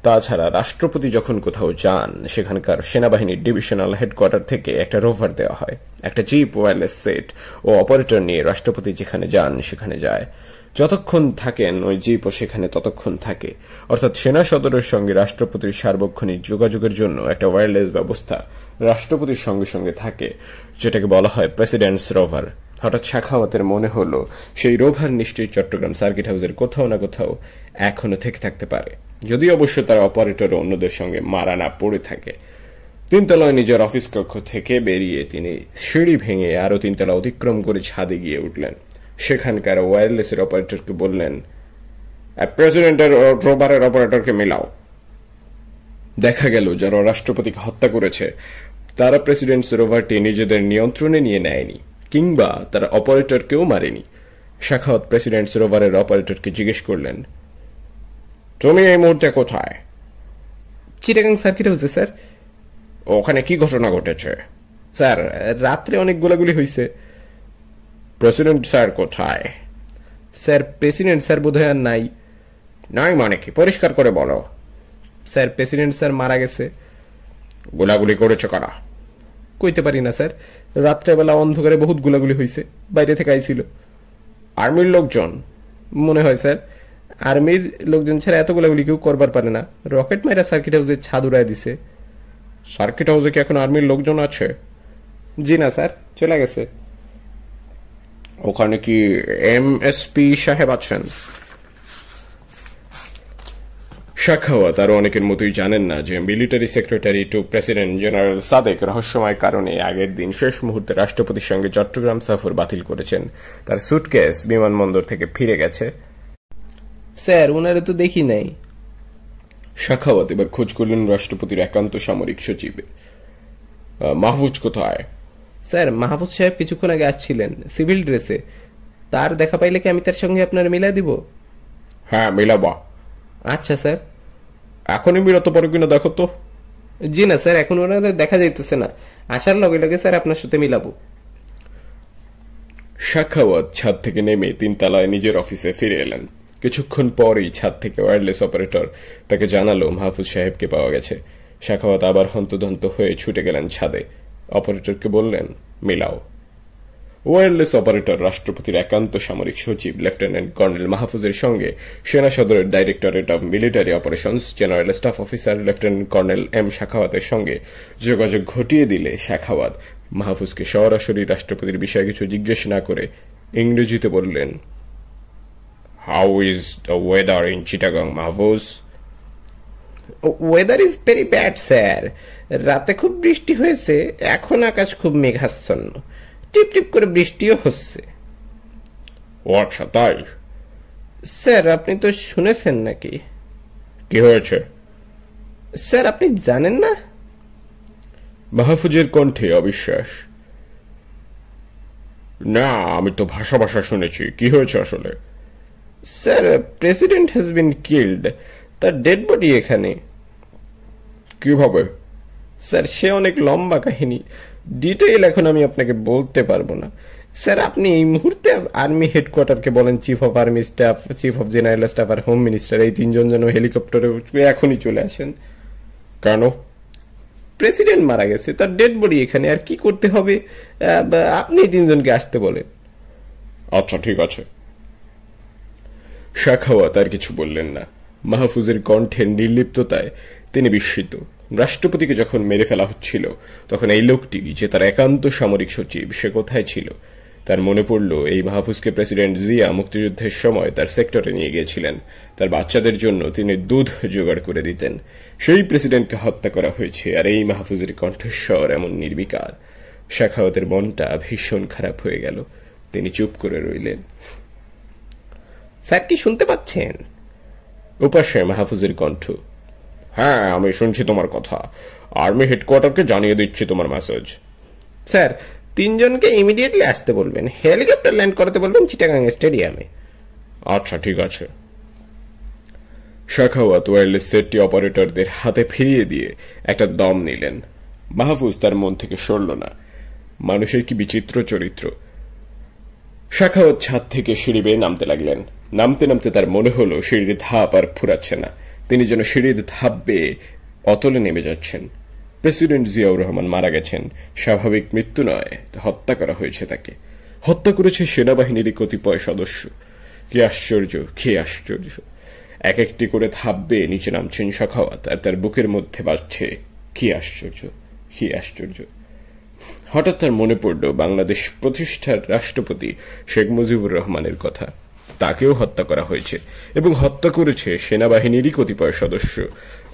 তাছাড়া রাষ্ট্রপতি যখন কোথাও যান, সেখানকার সেনাবাহিনীর ডিভিশনাল হেডকোয়ার্টার থেকে একটা রোভার দেওয়া হয়, একটা জিপ ওয়্যারলেস সেট ও অপারেটর নিয়ে রাষ্ট্রপতি যেখানে যান সেখানে যায়। যতক্ষণ থাকেন ওই জিপও সেখানে ততক্ষণ থাকে। অর্থাৎ সেনা সদরের সঙ্গে রাষ্ট্রপতির সার্বক্ষণিক যোগাযোগের জন্য একটা ওয়্যারলেস ব্যবস্থা রাষ্ট্রপতির সঙ্গে সঙ্গে থাকে, যেটাকে বলা হয় প্রেসিডেন্টস রোভার। হঠাৎ সাখাওয়াতের মনে হলো সেই রোভার নিশ্চয়ই চট্টগ্রাম সার্কিট হাউসের কোথাও না কোথাও এখনো থেকে থাকতে পারে, যদি অবশ্য তার অপারেটর অন্যদের সঙ্গে মারা না পড়ে থাকে। তিনতলায় নিজের অফিস কক্ষ থেকে বেরিয়ে তিনি সিঁড়ি ভেঙে আরো তিনতলা অতিক্রম করে ছাদে গিয়ে উঠলেন। সেখানকার ওয়্যারলেসের অপারেটরকে বললেন, প্রেসিডেন্টের রোভারের অপারেটরকে মিলাও। দেখা গেল যারা রাষ্ট্রপতিকে হত্যা করেছে তারা প্রেসিডেন্টস রোভারটি নিজেদের নিয়ন্ত্রণে নিয়ে নেয়নি, কিংবা তারা অপারেটরকেও মারেনি। সাখাওয়াত প্রেসিডেন্টস রোভারের অপারেটরকে জিজ্ঞেস করলেন, তুমি এই মুহূর্তে কোথায়? চিটাগাং সার্কিট হাউসে স্যার। ওখানে কি ঘটনা ঘটেছে? স্যার, রাত্রে অনেক গোলাগুলি হয়েছে। প্রেসিডেন্ট স্যার কোথায়? স্যার, প্রেসিডেন্ট স্যার বোধহয় আর নাই। নাই মানে কি? পরিষ্কার করে বলো। স্যার, প্রেসিডেন্ট স্যার মারা গেছে। গোলাগুলি করেছে কারা? কইতে পারি না স্যার, রাত্রেবেলা অন্ধকারে বহুত গোলাগুলি হয়েছে, বাইরে থেকে আইছিল। আর্মির লোকজন? মনে হয় স্যার, আর্মির লোকজন ছাড়া এত গোলাগুলি কেউ করবার পারে না। রকেট মাইরা সার্কিট হাউসে ছাদ উড়ায় দিছে। সার্কিট হাউসে কি এখন আর্মির লোকজন আছে? জি না স্যার, চলে গেছে। ওখানে কি এমএসপি সাহেব আছেন? সাখাওয়াত আরো অনেকের মতোই জানেন না যে military secretary to president general Sadek রহস্যময় কারণে আগের দিন শেষ মুহূর্তে রাষ্ট্রপতির সঙ্গে চট্টগ্রাম সফর বাতিল করেছেন। তার সুটকেস বিমানবন্দর থেকে ফিরে গেছে। স্যার, উনারে তো দেখি নাই। সাখাওয়াত এবার খোঁজ করলেন রাষ্ট্রপতির একান্ত সামরিক সচিব। মাহফুজ কোথায়? স্যার, মাহফুজ সাহেব কিছুক্ষণ আগে আসছিলেন সিভিল ড্রেসে। তার দেখা পাইলে কি আমি তার সঙ্গে আপনার মিলাই দিব? হ্যাঁ, মিলাবা। আচ্ছা স্যার। এখনই মিলাতে পারো কিনা দেখো তো। জি না স্যার, এখন ওনাদের দেখা যাইতেছে না। আসার লগে লগে স্যার আপনার সাথে মিলাবো। সাখাওয়াত ছাদ থেকে নেমে তিনতলায় নিজের অফিসে ফিরে এলেন। কিছুক্ষণ পরেই ছাদ থেকে ওয়্যারলেস অপারেটর তাকে জানালো মাহফুজ সাহেবকে পাওয়া গেছে। সাখাওয়াত আবার হন্তদন্ত হয়ে ছুটে গেলেন ছাদে। অপারেটরকে বললেন, মিলাও। ওয়্যারলেস অপারেটর রাষ্ট্রপতির একান্ত সামরিক সচিব লেফটেন্যান্ট কর্নেল মাহফুজের সঙ্গে সেনা সদরের directorate of military operations general staff officer lieutenant colonel M সাখাওয়াতের সঙ্গে যোগাযোগ ঘটিয়ে দিলে সাখাওয়াত মাহফুজকে সরাসরি রাষ্ট্রপতির বিষয়ে কিছু জিজ্ঞেস না করে ইংরেজিতে বললেন, how is the weather in Chittagong Mahfuz? Weather is very bad sir. রাতে খুব বৃষ্টি হয়েছে, এখন আকাশ খুব মেঘাচ্ছন্ন, টিপ টিপ করে বৃষ্টিও হচ্ছে। ও আচ্ছা, তাই? স্যার, আপনি তো শুনেছেন নাকি? কি হয়েছে? স্যার, আপনি জানেন না? মাহফুজের কণ্ঠে অবিশ্বাস। না, আমি তো ভাষা ভাষা শুনেছি। কি হয়েছে আসলে? Sir, president has been killed. তার ডেড বডি এখানে। কিভাবে? স্যার, সে অনেক লম্বা কাহিনী, ডিটেইল এখন আমি আপনাকে বলতে পারবো না। স্যার, আপনি এই মুহূর্তে আর্মি হেডকোয়ার্টারকে বলেন chief of army staff, chief of general staff আর হোম মিনিস্টার, এই তিনজন যেন হেলিকপ্টারে এখনই চলে আসেন। কেন? প্রেসিডেন্ট মারা গেছে, তার ডেড বডি এখানে, আর কি করতে হবে? আপনি তিনজনকে আসতে বলেন। আচ্ছা, ঠিক আছে। সাখাওয়াত আর কিছু বললেন না। মাহফুজের কণ্ঠের নির্লিপ্ততায় তিনি বিস্মিত। রাষ্ট্রপতিকে যখন মেরে ফেলা হচ্ছিল তখন এই লোকটি যে তার একান্ত সামরিক সচিব, সে কোথায় ছিল? তার মনে পড়ল এই মাহফুজকে প্রেসিডেন্ট জিয়া মুক্তিযুদ্ধের সময় তার সেক্টরে নিয়ে গিয়েছিলেন। তার বাচ্চাদের জন্য তিনি দুধ জোগাড় করে দিতেন। সেই প্রেসিডেন্টকে হত্যা করা হয়েছে, আর এই মাহফুজের কণ্ঠস্বর এমন নির্বিকার। সাখাওয়াতের মনটা ভীষণ খারাপ হয়ে গেল। তিনি চুপ করে রইলেন। স্যার, কি শুনতে পাচ্ছেন? উপাসে মাহফুজের কণ্ঠ। হ্যাঁ, আমি শুনছি তোমার কথা। আর্মি হেডকোয়ার্টারকে জানিয়ে দিচ্ছি তোমার মেসেজ। স্যার, 3 জনকে ইমিডিয়েটলি আসতে বলবেন, হেলিকপ্টার ল্যান্ড করাতে বলবেন চিটাগাং স্টেডিয়ামে। আচ্ছা, ঠিক আছে। শাখাওয়াত ওয়্যারলেস সেটটি অপারেটরদের হাতে ফিরিয়ে দিয়ে একটা দম নিলেন। মাহফুজ তার মন থেকে সরল না। মানুষের কি বিচিত্র চরিত্র। শাখাওয়াত ছাদ থেকে সিঁড়ি বেয়ে নামতে লাগলেন। নামতে নামতে তার মনে হলো সিঁড়ির ধাপ আর ফুরাচ্ছে না। তিনি যেন সিঁড়ির ধাপ বেয়ে অতলে নেমে যাচ্ছেন। প্রেসিডেন্ট জিয়াউর রহমান মারা গেছেন। স্বাভাবিক মৃত্যু নয়, হত্যা করা হয়েছে তাকে। হত্যা করেছে সেনাবাহিনীর কতিপয় সদস্য। কি আশ্চর্য, কি আশ্চর্য! এক একটি করে ধাপ বেয়ে নিচে নামছেন শাখাওয়াত, আর তার বুকের মধ্যে বাজছে কি আশ্চর্য, কি আশ্চর্য! হঠাৎ তার মনে পড়ল বাংলাদেশ প্রতিষ্ঠার রাষ্ট্রপতি শেখ মুজিবুর রহমানের কথা। তাকেও হত্যা করা হয়েছে, এবং হত্যা করেছে সেনাবাহিনীরই কতিপয় সদস্য।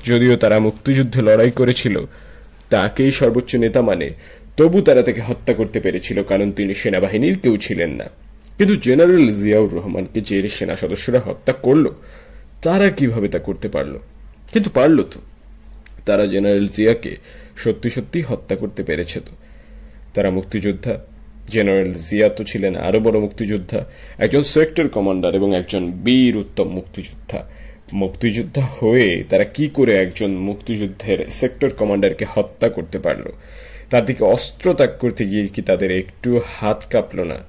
যদিও তারা মুক্তিযুদ্ধে লড়াই করেছিল, তাকেই সর্বোচ্চ নেতা মানে, তবু তারা তাকে হত্যা করতে পেরেছিল, কারণ তিনি সেনাবাহিনীর কেউ ছিলেন না। কিন্তু জেনারেল জিয়াউর রহমানকে যে সেনা সদস্যরা হত্যা করল, তারা কিভাবে তা করতে পারল? কিন্তু পারল তো। তারা জেনারেল জিয়াকে সত্যি সত্যি হত্যা করতে পেরেছে তো। তারা মুক্তিযোদ্ধা। জেনারেল জিয়া তো ছিলেন আরো বড় মুক্তিযোদ্ধা, একজন সেক্টর কমান্ডার এবং একজন বীর উত্তম মুক্তিযোদ্ধা। মুক্তিযোদ্ধা হয়ে তারা কি করে একজন মুক্তিযুদ্ধের সেক্টর কমান্ডারকে হত্যা করতে পারল? তার দিকে অস্ত্র ত্যাগ করতে গিয়ে কি তাদের একটু হাত কাঁপল না?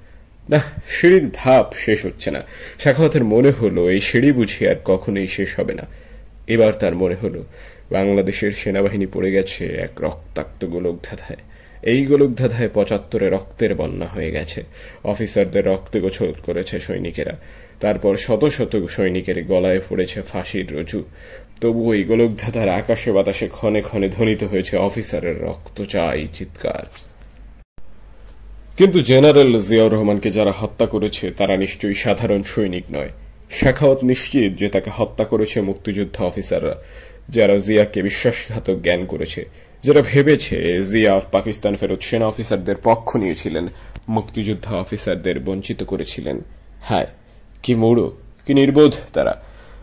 না, সিঁড়ির ধাপ শেষ হচ্ছে না। শাখাওয়াতের মনে হলো এই সিঁড়ি বুঝি আর কখনোই শেষ হবে না। এবার তার মনে হলো বাংলাদেশের সেনাবাহিনী পড়ে গেছে এক রক্তাক্ত গোলকধাঁধায়। এই গোলকধাঁধায় 75-এ রক্তের বন্যা হয়ে গেছে। অফিসারদের রক্তে গোসল করেছে সৈনিকেরা। তারপর শত শত সৈনিকের গলায় পড়েছে ফাঁসির রজ্জু। তবু এই গোলকধাঁধার আকাশে বাতাসে ক্ষণে ক্ষণে ধ্বনিত হয়েছে অফিসারের রক্ত চাই চিৎকার। কিন্তু জেনারেল জিয়াউর রহমানকে যারা হত্যা করেছে তারা নিশ্চয়ই সাধারণ সৈনিক নয়। শাখাওয়াত নিশ্চিত যে তাকে হত্যা করেছে মুক্তিযোদ্ধা অফিসাররা, যারা জিয়াকে বিশ্বাসঘাতক জ্ঞান করেছে, যারা ভেবেছে জিয়া পাকিস্তান ফেরত সেনা অফিসারদের পক্ষ নিয়েছিলেন, মুক্তিযোদ্ধা অফিসারদের বঞ্চিত করেছিলেন। হায়, কি মূঢ়, কি নির্বোধ তারা!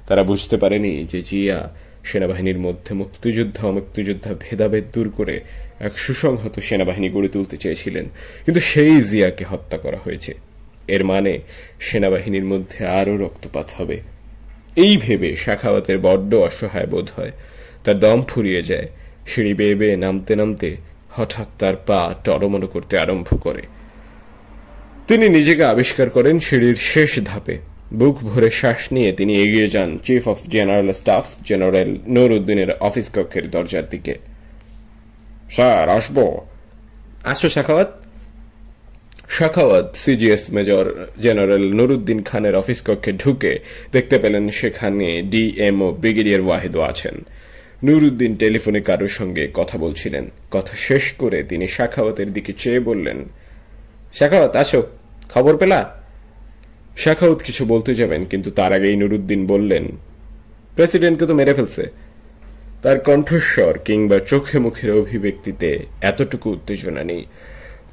তারা বুঝতে পারেনি যে জিয়া সেনাবাহিনীর মধ্যে মুক্তিযোদ্ধা অমুক্তিযোদ্ধা ভেদাভেদ দূর করে এক সুসংহত সেনাবাহিনী গড়ে তুলতে চেয়েছিলেন, কিন্তু সেই জিয়াকে হত্যা করা হয়েছে। এর মানে সেনাবাহিনীর মধ্যে আরো রক্তপাত হবে। এই ভেবে শাখাওয়াতের বড্ড অসহায় বোধ হয়। তার দম ফুরিয়ে যায়। সিঁড়ি বেয়ে বেয়ে নামতে নামতে হঠাৎ তার পা টলমল করতে আরম্ভ করে। তিনি নিজেকে আবিষ্কার করেন সিঁড়ির শেষ ধাপে। বুক ভরে শ্বাস নিয়ে তিনি এগিয়ে যান chief of general staff general নুরউদ্দিনের অফিস কক্ষের দরজার দিকে। স্যার, আসবো? আসো Shakhawat. Shakhawat CGS major general Nuruddin খানের অফিস কক্ষে ঢুকে দেখতে পেলেন সেখানে ডিএমও ব্রিগেডিয়ার ওয়াহিদও আছেন। নুরউদ্দিন টেলিফোনে কারোর সঙ্গে কথা বলছিলেন। কথা শেষ করে তিনি শাখাওয়াতের দিকে চেয়ে বললেন, শাখাওয়াত, আসো, খবর পেলা? শাখাওয়াত কিছু বলতে যাবেন, কিন্তু তার আগেই নুরউদ্দিন বললেন, প্রেসিডেন্টকে তো মেরে ফেলছে। তার কণ্ঠস্বর কিংবা চোখে মুখের অভিব্যক্তিতে এতটুকু উত্তেজনা নেই।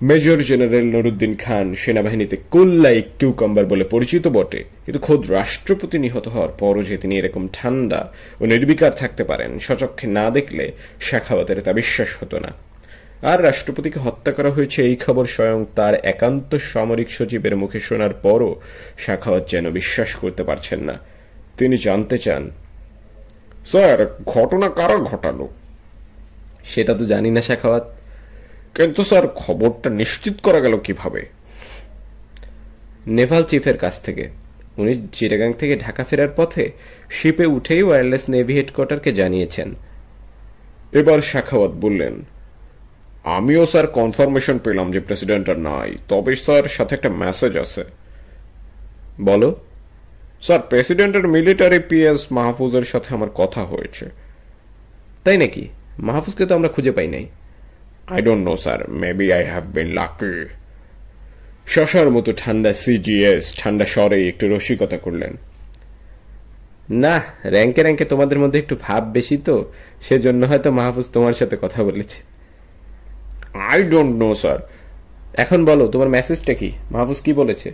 মেজর জেনারেল নুরউদ্দিন খান সেনাবাহিনীতে কুল্লাই কিউকাম্বার বলে পরিচিত বটে, কিন্তু খোদ রাষ্ট্রপতি নিহত হওয়ার পরও যে তিনি এরকম ঠান্ডা ও নির্বিকার থাকতে পারেন, স্বচক্ষে না দেখলে শাখাওয়াতের তা বিশ্বাস হতো না। আর রাষ্ট্রপতিকে হত্যা করা হয়েছে এই খবর স্বয়ং তার একান্ত সামরিক সচিবের মুখে শোনার পরও শাখাওয়াত যেন বিশ্বাস করতে পারছেন না। তিনি জানতে চান, স্যার, ঘটনা কারা ঘটালো? সেটা তো জানি না শাখাওয়াত। কিন্তু স্যার, খবরটা নিশ্চিত করা গেল কিভাবে? নেভাল চিফের কাছ থেকে। উনি চিটাগাং থেকে ঢাকা ফেরার পথে শিপে উঠেই ওয়্যারলেস নেভি হেডকোয়ার্টারকে জানিয়েছেন। এবার শাখাওয়াত বললেন, আমিও স্যার কনফার্মেশন পেলাম যে প্রেসিডেন্ট আর নাই, তবে স্যার সাথে একটা মেসেজ আছে। বলো। স্যার, প্রেসিডেন্টের মিলিটারি পিএস মাহফুজের সাথে আমার কথা হয়েছে। তাই নাকি? মাহফুজকে তো আমরা খুঁজে পাই নাই। I don't know, sir. Maybe I have been lucky. শশার মতো ঠান্ডা সিজিএস ঠান্ডা স্বরে একটু রসিকতা করলেন। না, র্যাঙ্কে র্যাঙ্কে তোমাদের মধ্যে একটু ভাব বেশি, তো সেজন্য হয়তো মাহফুজ তোমার সাথে কথা বলেছে। I don't know, sir. এখন বলো, তোমার মেসেজটা কি? মাহফুজ কি বলেছে?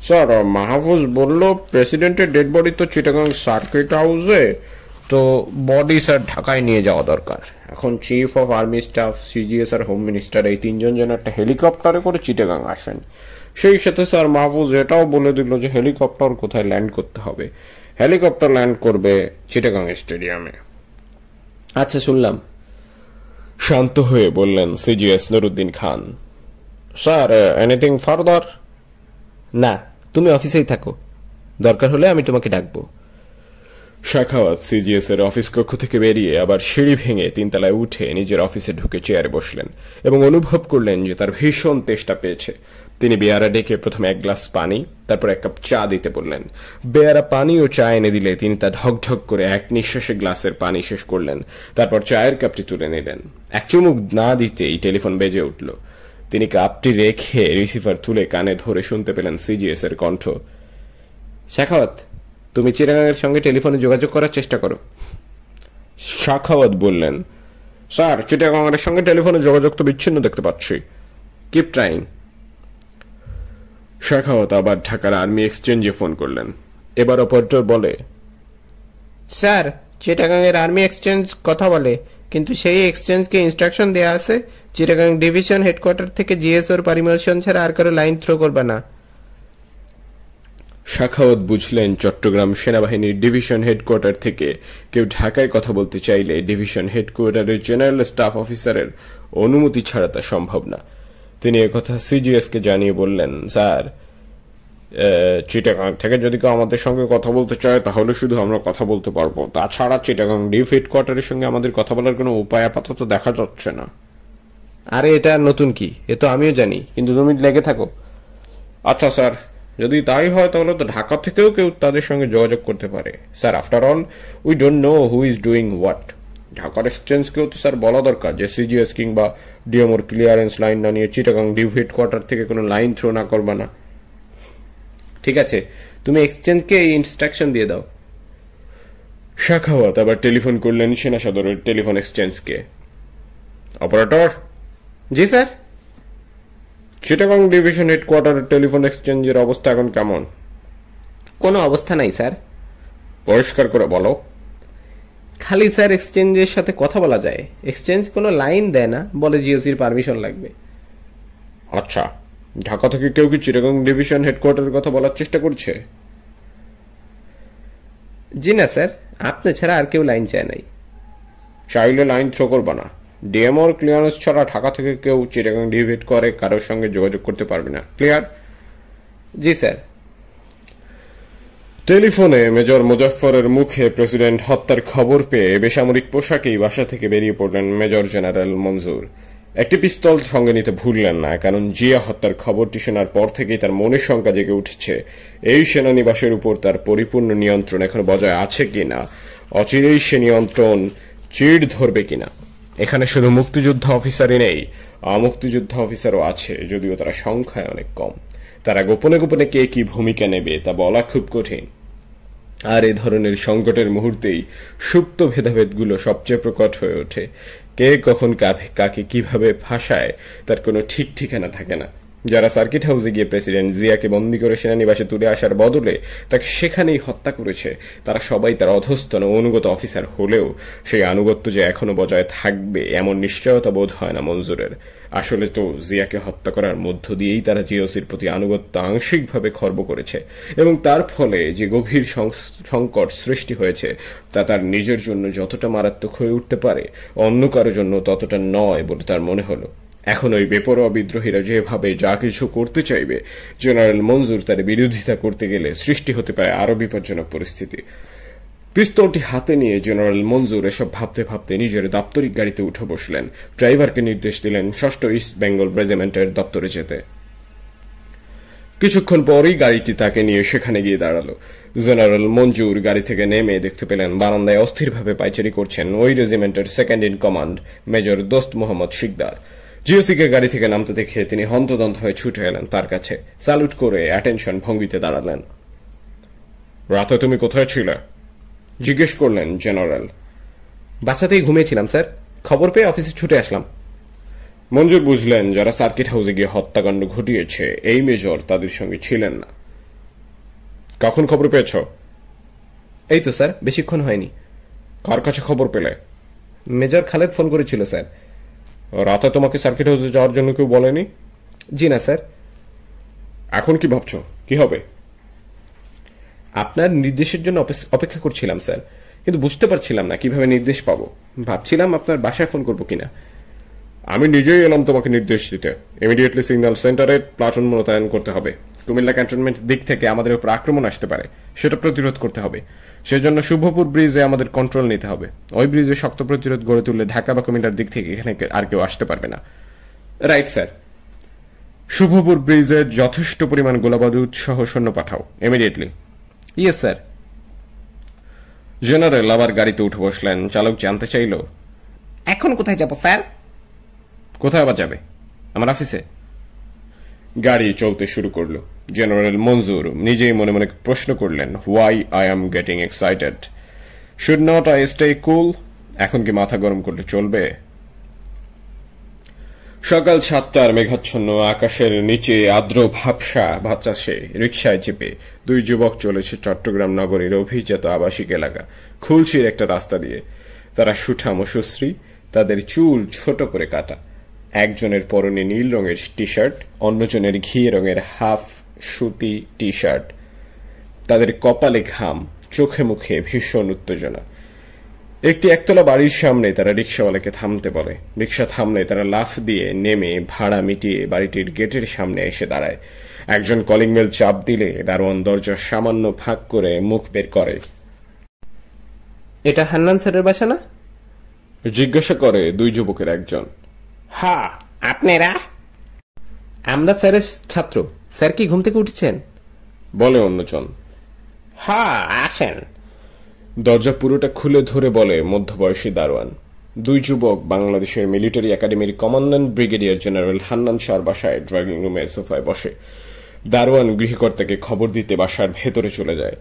স্যার, মাহফুজ বলল প্রেসিডেন্টের ডেড বডি তো চিটাগাং সার্কিট হাউসে, তো বডি স্যার ঢাকায় নিয়ে যাওয়া দরকার। এখন chief of army staff, CGS আর হোম মিনিস্টার এই তিনজন যেন একটা হেলিকপ্টারে করে চিটাগাং আসেন। সেই সাথে স্যার মাহফুজ এটাও বলে দিল যে হেলিকপ্টার কোথায় ল্যান্ড করতে হবে। হেলিকপ্টার ল্যান্ড করবে চিটাগাং স্টেডিয়ামে। আচ্ছা, শুনলাম। শান্ত হয়ে বললেন CGS Nuruddin Khan. Sir, anything further? না, তুমি অফিসেই থাকো, দরকার হলে আমি তোমাকে ডাকবো। শাখাওয়াত সিজিএস এর অফিস কক্ষ থেকে বেরিয়ে আবার সিঁড়ি ভেঙে তিনতলায় উঠে নিজের অফিসে ঢুকে চেয়ারে বসলেন এবং অনুভব করলেন যে তার ভীষণ তেষ্টা পেয়েছে। তিনি বেয়ারা ডেকে প্রথমে এক গ্লাস পানি, তারপর এক কাপ চা দিতে বললেন। বেয়ারা পানি ও চা এনে দিলে তিনি তা ঢকঢক করে এক নিঃশ্বাসে গ্লাসের পানি শেষ করলেন। তারপর চায়ের কাপটি তুলে নিলেন। এক চুমুক না দিতেই টেলিফোন বেজে উঠল। তিনি কাপটি রেখে রিসিভার তুলে কানে ধরে শুনতে পেলেন সিজিএস এর কণ্ঠ। শাখাওয়াত, তুমি চিটাগাংয়ের সঙ্গে টেলিফোনে যোগাযোগ করার চেষ্টা করো। শাখাওয়াত বললেন, স্যার, চিটাগাংয়ের সঙ্গে টেলিফোনে যোগাযোগ তো বিচ্ছিন্ন দেখতে পাচ্ছি। Keep trying. শাখাওয়াত আবার ঢাকার আর্মি এক্সচেঞ্জে ফোন করলেন। এবার অপারেটর বলে, স্যার, চিটাগাংয়ের আর্মি এক্সচেঞ্জ কথা বলে, কিন্তু সেই এক্সচেঞ্জকে ইনস্ট্রাকশন দেয়া আছে চিটাগাং ডিভিশন হেডকোয়ার্টার থেকে জিএসওর পারমিশন ছাড়া আর কারো লাইন থ্রো করবে না। শাখাওয়াত বুঝলেন চট্টগ্রাম সেনাবাহিনীর ডিভিশন হেডকোয়ার্টার থেকে কেউ ঢাকায় কথা বলতে চাইলে ডিভিশন হেডকোয়ার্টারের জেনারেল স্টাফ অফিসারের অনুমতি ছাড়া তা সম্ভব না। তিনি একথা সিজিএস কে জানিয়ে বললেন, স্যার, চিটাগাং থেকে যদি কেউ আমাদের সঙ্গে কথা বলতে চায় তাহলে শুধু আমরা কথা বলতে পারবো, তাছাড়া চিটাগাং ডিভ হেডকোয়ার্টারের সঙ্গে আমাদের কথা বলার কোনো উপায় আপাতত দেখা যাচ্ছে না। আরে এটা নতুন কি, এ তো আমিও জানি, কিন্তু তুমি লেগে থাকো। আচ্ছা স্যার, যদি তাই হয় তাহলে তো ঢাকা থেকেও কেউ তাদের সঙ্গে যোগাযোগ করতে পারে। Sir, after all we don't know who is doing what. ঢাকার এক্সচেঞ্জকেও তো স্যার বলা দরকার যে সিজিএস কিংবা ডিএমওর ক্লিয়ারেন্স লাইন না নিয়ে চিটাগাং ডিভ হেডকোয়ার্টার থেকে কোনো লাইন থ্রো না করবে না। ঠিক আছে, তুমি এক্সচেঞ্জকে এই ইনস্ট্রাকশন দিয়ে দাও। শাখাওয়াত আবার টেলিফোন করলেন সেনা সদরের টেলিফোন এক্সচেঞ্জকে। অপারেটর। জি স্যার। চিটাগাং ডিভিশন হেডকোয়ার্টারের টেলিফোন এক্সচেঞ্জের অবস্থা এখন কেমন? কোনো অবস্থা নাই স্যার। পরিষ্কার করে বলো। খালি স্যার এক্সচেঞ্জের সাথে কথা বলা যায়, এক্সচেঞ্জ কোনো লাইন দেয় না, বলে জিওসির পারমিশন লাগবে। আচ্ছা, ঢাকা থেকে কেউ কি চিটাগাং ডিভিশন হেডকোয়ার্টারের কথা বলার চেষ্টা করছে? জি না স্যার, আপনি ছাড়া আর কেউ লাইন চায় নাই। চাইলে লাইন থ্রো করবা না। ডিএমওর ক্লিয়ারেন্স ছাড়া ঢাকা থেকে কেউ চিটাগাং ডিভ হেড করে কারোর সঙ্গে যোগাযোগ করতে পারবে না। ক্লিয়ার? জি স্যার। টেলিফোনে মেজর মুজাফফরের মুখে প্রেসিডেন্ট হত্যার খবর পেয়ে বেসামরিক পোশাকেই বাসা থেকে বেরিয়ে পড়লেন মেজর জেনারেল মঞ্জুর। একটি পিস্তল সঙ্গে নিতে ভুললেন না, কারণ জিয়া হত্যার খবরটি শোনার পর থেকেই তার মনে শঙ্কা জেগে উঠেছে এই সেনানিবাসের উপর তার পরিপূর্ণ নিয়ন্ত্রণ এখন বজায় আছে কিনা, অচিরেই সে নিয়ন্ত্রণ চিড় ধরবে কিনা। এখানে শুধু মুক্তিযোদ্ধা অফিসারই নেই, অমুক্তিযোদ্ধা অফিসারও আছে, যদিও তারা সংখ্যায় অনেক কম। তারা গোপনে গোপনে কে কি ভূমিকা নেবে তা বলা খুব কঠিন। আর এ ধরনের সংকটের মুহূর্তেই সুপ্ত ভেদাভেদগুলো সবচেয়ে প্রকট হয়ে ওঠে। কে কখন কাকে কিভাবে ফাঁসায় তার কোনো ঠিক ঠিকানা থাকে না। যারা সার্কিট হাউসে গিয়ে প্রেসিডেন্ট জিয়াকে বন্দী করে সেনানিবাসে তুলে আসার বদলে তাকে সেখানেই হত্যা করেছে, তারা সবাই তার অধস্তন ও অনুগত অফিসার হলেও সেই আনুগত্য যে এখনো বজায় থাকবে এমন নিশ্চয়তা বোধ হয় না মঞ্জুরের। আসলে তো জিয়াকে হত্যা করার মধ্য দিয়েই তারা জিওসির প্রতি আনুগত্য আংশিকভাবে খর্ব করেছে, এবং তার ফলে যে গভীর সংকট সৃষ্টি হয়েছে তা তার নিজের জন্য যতটা মারাত্মক হয়ে উঠতে পারে অন্য কারো জন্য ততটা নয় বলে তার মনে হলো। এখন ওই বেপরোয়া বিদ্রোহীরা যেভাবে যা কিছু করতে চাইবে, জেনারেল মঞ্জুর তার বিরোধিতা করতে গেলে সৃষ্টি হতে পারে আরো বিপজ্জনক পরিস্থিতি। পিস্তলটি হাতে নিয়ে জেনারেল মঞ্জুর এসব ভাবতে ভাবতে নিজের দাপ্তরিক গাড়িতে উঠে বসলেন। ড্রাইভারকে নির্দেশ দিলেন ৬ষ্ঠ ইস্ট বেঙ্গল রেজিমেন্টের দপ্তরে যেতে। কিছুক্ষণ পরই গাড়িটি তাকে নিয়ে সেখানে গিয়ে দাঁড়ালো। জেনারেল মঞ্জুর গাড়ি থেকে নেমে দেখতে পেলেন বারান্দায় অস্থিরভাবে পায়চারি করছেন ওই রেজিমেন্টের সেকেন্ড ইন কমান্ড মেজর দোস্ত মোহাম্মদ শিকদার। জিওসিকে গাড়ি থেকে নামতে দেখে তিনি হন্তদন্ত হয়ে ছুটে এলেন তার কাছে। স্যালুট করে অ্যাটেনশন ভঙ্গিতে দাঁড়ালেন। রাতে তুমি কোথায় ছিলে? জিজ্ঞেস করলেন জেনারেল। বাসাতেই ঘুমিয়েছিলাম স্যার, খবর পেয়ে অফিসে ছুটে আসলাম। মঞ্জুর বুঝলেন যারা সার্কিট হাউসে গিয়ে হত্যাকাণ্ড ঘটিয়েছে এই মেজর তাদের সঙ্গে ছিলেন না। কখন খবর পেয়েছ? এই তো স্যার, বেশিক্ষণ হয়নি। কার কাছে খবর পেলে? মেজর খালেদ ফোন করেছিল স্যার। রাতে তোমাকে সার্কিট হাউসে যাওয়ার জন্য কেউ বলেনি? জি না স্যার। এখন কি ভাবছো, কি হবে? আপনার নির্দেশের জন্য অপেক্ষা করছিলাম স্যার, কিন্তু বুঝতে পারছিলাম না কিভাবে নির্দেশ পাবো। ভাবছিলাম আপনার বাসায় ফোন করবো কিনা। আমি নিজেই এলাম তোমাকে নির্দেশ দিতে। ইমিডিয়েটলি সিগন্যাল সেন্টারে প্লাটুন মোতায়েন করতে হবে। কুমিল্লা ক্যান্টনমেন্ট দিক থেকে আমাদের উপর আক্রমণ আসতে পারে, সেটা প্রতিরোধ করতে হবে। সেজন্য শুভপুর ব্রিজে আমাদের কন্ট্রোল নিতে হবে। ওই ব্রিজে শক্ত প্রতিরোধ গড়ে তুললে ঢাকা বা কুমিল্লার দিক থেকে এখানে আর কেউ আসতে পারবে না। Right sir. শুভপুর ব্রিজে যথেষ্ট পরিমাণ গোলাবারুদ সহ সৈন্য পাঠাও ইমিডিয়েটলি। Yes sir. জেনারেল আবার গাড়িতে উঠে বসলেন। চালক জানতে চাইল, এখন কোথায় যাব স্যার? কোথায় আবার যাবে? আমার অফিসে। গাড়ি চলতে শুরু করলো। জেনারেল মঞ্জুর নিজেই মনে মনে প্রশ্ন করলেন, why I am getting excited? Should not I stay কুল? এখন কি মাথা গরম করলে চলবে? সকাল 7টার মেঘাচ্ছন্ন আকাশের নিচে আর্দ্র ভাবসা বাতাসে রিকশায় চেপে দুই যুবক চলেছে চট্টগ্রাম নগরীর অভিজাত আবাসিক এলাকা খুলশির একটা রাস্তা দিয়ে। তারা সুঠাম ও সুশ্রী, তাদের চুল ছোট করে কাটা। একজনের পরনে নীল রঙের টি শার্ট, অন্যজনের ঘি রঙের হাফ সুতি টি শার্ট। তাদের কপালে ঘাম, চোখে মুখে ভীষণ উত্তেজনা। একটি একতলা বাড়ির সামনে তারা রিকশাওয়ালাকে থামতে বলে। রিকশা থামলে তারা লাফ দিয়ে নেমে ভাড়া মিটিয়ে বাড়িটির গেটের সামনে এসে দাঁড়ায়। একজন কলিং বেল চাপ দিলে দারোয়ান দরজা সামান্য ফাঁক করে মুখ বের করে। এটা হান্নান স্যারের বাসা না? জিজ্ঞাসা করে দুই যুবকের একজন। হ্যাঁ, আপনারা? আমরা স্যারের ছাত্র। স্যার কি ঘুম থেকে উঠেছেন? বলে অন্যজন। হ্যাঁ, আসেন। দরজা পুরোটা খুলে ধরে বলে মধ্যবয়সী দারোয়ান। দুই যুবক বাংলাদেশের মিলিটারি একাডেমির কমান্ড্যান্ট ব্রিগেডিয়ার জেনারেল হান্নান শাহর বাসায় ড্রয়িং রুমে সোফায় বসে। দারোয়ান গৃহকর্তাকে খবর দিতে বাসার ভেতরে চলে যায়।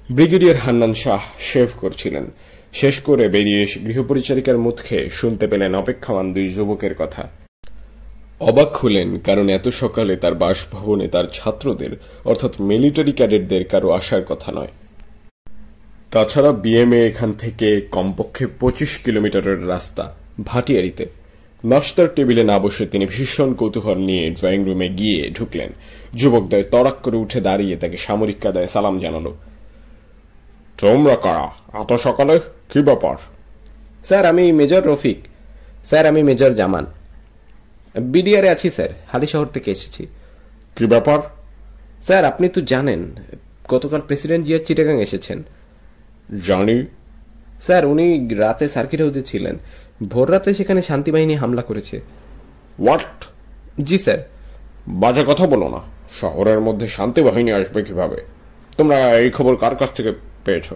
ব্রিগেডিয়ার হান্নান শাহ শেভ করছিলেন। শেষ করে বেরিয়ে এসে গৃহপরিচারিকার মুখ খেয়ে শুনতে পেলেন অপেক্ষমান দুই যুবকের কথা। অবাক হলেন, কারণ এত সকালে তার বাসভবনে তার ছাত্রদের অর্থাৎ মিলিটারি ক্যাডেটদের কারো আসার কথা নয়। তাছাড়া বিএমএ এখান থেকে কমপক্ষে 25 কিলোমিটারের রাস্তা ভাটিয়ারিতে। নাশতার টেবিলে না বসে তিনি ভীষণ কৌতূহল নিয়ে ড্রয়িং রুমে গিয়ে ঢুকলেন। যুবকদের তড়াক করে উঠে দাঁড়িয়ে তাকে সামরিক কায়দায় সালাম জানালো। তোমরা কারা? এত সকালে কি ব্যাপার? স্যার, আমি মেজর রফিক। স্যার, আমি মেজর জামান। বিডিআরে আছি স্যার, হালি শহর থেকে এসেছি। কি ব্যাপার? স্যার, আপনি তো জানেন গতকাল প্রেসিডেন্ট জিয়া চিটাগাং এসেছেন। জানি। স্যার, উনি রাতে সার্কিট হাউসে ছিলেন। ভোর রাতে সেখানে শান্তি বাহিনী হামলা করেছে। হোয়াট? G sir. বাজে কথা বলো না। শহরের মধ্যে শান্তি বাহিনী আসবে কিভাবে? তোমরা এই খবর কার কাছ থেকে পেয়েছ?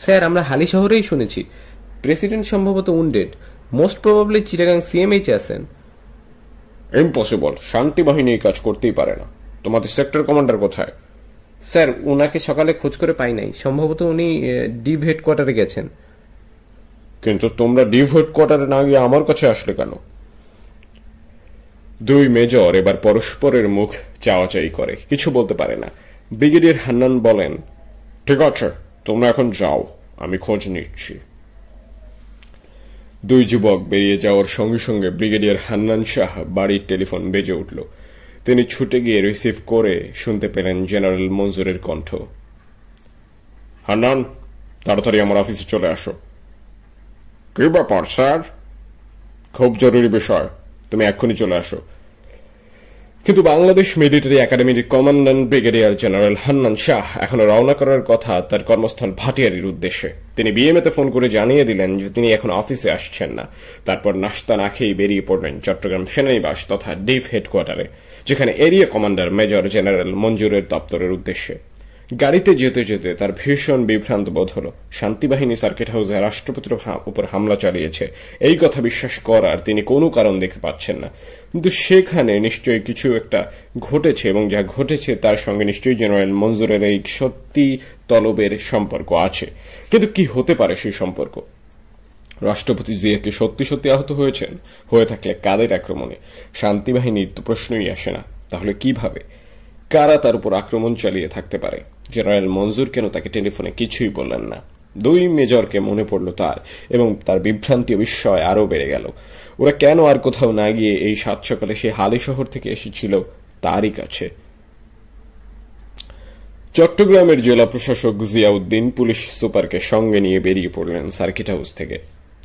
স্যার, আমরা হালি শহরেই শুনেছি। প্রেসিডেন্ট সম্ভবত উন্ডেড। মোস্ট প্রবাবলি চিটাগাং সিএমএইচে আছেন। ইম্পসিবল। শান্তি বাহিনী এই কাজ করতেই পারে না। তোমাদের সেক্টর কমান্ডার কোথায়? স্যার, উনাকে সকালে খোঁজ করে পাই নাই। সম্ভবত উনি ডিভ হেডকোয়ার্টারে গেছেন। কিন্তু তোমরা ডিভ হেডকোয়ার্টারে না গিয়ে আমার কাছে আসলে কেন? দুই মেজর এবার পরস্পরের মুখ চাওয়াচাই করে, কিছু বলতে পারে না। ব্রিগেডিয়ার হান্নান বলেন, ঠিক আছে, তোমরা এখন যাও, আমি খোঁজ নিচ্ছি। দুই যুবক বেরিয়ে যাওয়ার সঙ্গে সঙ্গে ব্রিগেডিয়ার হান্নান শাহ বাড়ির টেলিফোন বেজে উঠল। তিনি ছুটে গিয়ে রিসিভ করে শুনতে পেলেন জেনারেল মঞ্জুরের কণ্ঠ। হান্নান, তাড়াতাড়ি আমার অফিসে চলে আসো। কি ব্যাপার স্যার? খুব জরুরি বিষয়, তুমি এক্ষুনি চলে আসো। কিন্তু বাংলাদেশ মিলিটারি একাডেমির commandant brigadier general Hannan Shah এখনো রওনা করার কথা তার কর্মস্থল ভাটিয়ারির উদ্দেশ্যে। তিনি বিএমএতে ফোন করে জানিয়ে দিলেন যে তিনি এখন অফিসে আসছেন না। তারপর নাশতা না খেয়ে বেরিয়ে পড়লেন চট্টগ্রাম সেনানিবাস তথা ডিভ হেডকোয়ার্টারে, যেখানে এরিয়া কমান্ডার মেজর জেনারেল মঞ্জুরের দপ্তরের উদ্দেশ্যে। গাড়িতে যেতে যেতে তার ভীষণ বিভ্রান্ত বোধ হল। শান্তিবাহিনী সার্কিট হাউসে রাষ্ট্রপতির উপর হামলা চালিয়েছে, এই কথা বিশ্বাস করার তিনি কোনো কারণ দেখতে পাচ্ছেন না। কিন্তু সেখানে নিশ্চয়ই কিছু একটা ঘটেছে, এবং যা ঘটেছে তার সঙ্গে নিশ্চয়ই জেনারেল মঞ্জুরের এই সত্যি তলবের সম্পর্ক আছে। কিন্তু কি হতে পারে সেই সম্পর্ক? রাষ্ট্রপতি জিয়াকে সত্যি সত্যি আহত হয়েছেন? হয়ে থাকলে কাদের আক্রমণে? শান্তিবাহিনীর তো প্রশ্নই আসে না। তাহলে কিভাবে, কারা তার উপর আক্রমণ চালিয়ে থাকতে পারে? জেনারেল মঞ্জুর কেন তাকে টেলিফোনে কিছুই বললেন না? দুই মেজরকে মনে পড়ল তার, এবং তার বিভ্রান্তি ও বিস্ময় আরো বেড়ে গেল। ওরা কেন আর কোথাও না গিয়ে এই সাত সকালে সে হালি শহর থেকে এসেছিল তারই কাছে? চট্টগ্রামের জেলা প্রশাসক জিয়াউদ্দিন পুলিশ সুপারকে সঙ্গে নিয়ে বেরিয়ে পড়লেন সার্কিট হাউস থেকে।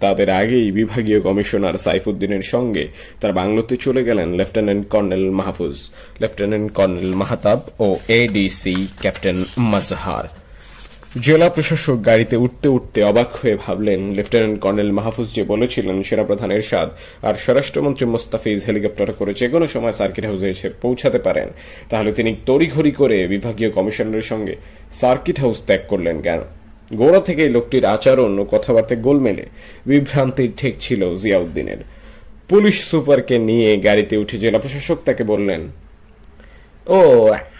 তাদের আগেই বিভাগীয় কমিশনার সাইফুদ্দিনের সঙ্গে তার বাংলোতে চলে গেলেন lieutenant colonel Mahfuz, lieutenant colonel Mahtab ও এডিসি ক্যাপ্টেন মাজহার। জেলা প্রশাসক গাড়িতে উঠতে উঠতে অবাক হয়ে ভাবলেন, লেফটেন্যান্ট কর্নেল মাহফুজ যে বলেছিলেন সেনাপ্রধান এরশাদ আর স্বরাষ্ট্রমন্ত্রী মোস্তাফিজ হেলিকপ্টারে করে যে কোনো সময় সার্কিট হাউসে এসে পৌঁছাতে পারেন, তাহলে তিনি তড়িঘড়ি করে বিভাগীয় কমিশনারের সঙ্গে সার্কিট হাউস ত্যাগ করলেন কেন? গোড়া থেকে লোকটির আচরণ ও কথাবার্তায় গোলমেলে, বিভ্রান্তির ঠেক ছিল জিয়াউদ্দিনের। পুলিশ সুপারকে নিয়ে গাড়িতে উঠে জেলা প্রশাসক তাকে বললেন, ও,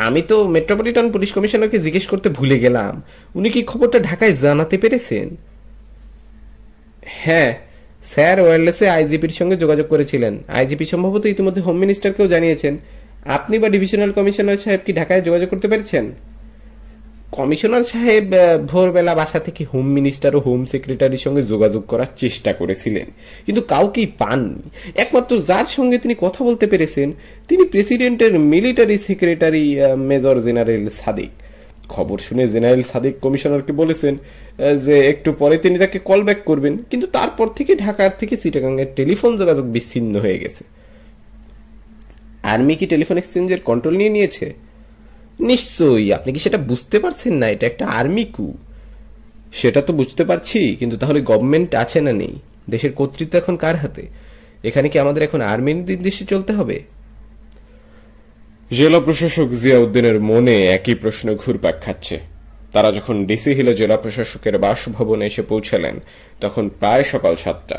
আমি তো মেট্রোপলিটন পুলিশ কমিশনারকে জিজ্ঞেস করতে ভুলে গেলাম, উনি কি খবরটা ঢাকায় জানাতে পেরেছেন? হ্যাঁ স্যার, ওয়্যারলেসে আইজিপির সঙ্গে যোগাযোগ করেছিলেন। আইজিপি সম্ভবত ইতিমধ্যে হোম মিনিস্টারকেও জানিয়েছেন। আপনি বা ডিভিশনাল কমিশনার সাহেব কি ঢাকায় যোগাযোগ করতে পেরেছেন? কমিশনার সাহেব ভোরবেলা বাসা থেকে হোম মিনিস্টার ও হোম সেক্রেটারির সঙ্গে যোগাযোগ করার চেষ্টা করেছিলেন, কিন্তু কাউকেই পাননি। একমাত্র যার সঙ্গে তিনি কথা বলতে পেরেছেন তিনি প্রেসিডেন্টের military secretary major general Sadiq. খবর শুনে জেনারেল সাদিক কমিশনারকে বলেছেন যে একটু পরে তিনি তাকে কল ব্যাক করবেন, কিন্তু তারপর থেকে ঢাকার থেকে চিটাগাংয়ের টেলিফোন যোগাযোগ বিচ্ছিন্ন হয়ে গেছে। আর্মি কি টেলিফোন এক্সচেঞ্জের কন্ট্রোল নিয়ে নিয়েছে? নিশ্চয়ই। আপনি কি সেটা বুঝতে পারছেন না? এটা একটা আর্মি কু। সেটা তো বুঝতে পারছি, কিন্তু তাহলে গভর্নমেন্ট আছে না নেই? দেশের কর্তৃত্ব এখন কার হাতে? এখানে কি আমাদের এখন আর্মির নির্দেশে চলতে হবে? জেলা প্রশাসক জিয়াউদ্দিনের মনে একই প্রশ্ন ঘুরপাক খাচ্ছে। তারা যখন ডিসি হিলে জেলা প্রশাসকের বাসভবনে এসে পৌঁছালেন তখন প্রায় সকাল 7টা।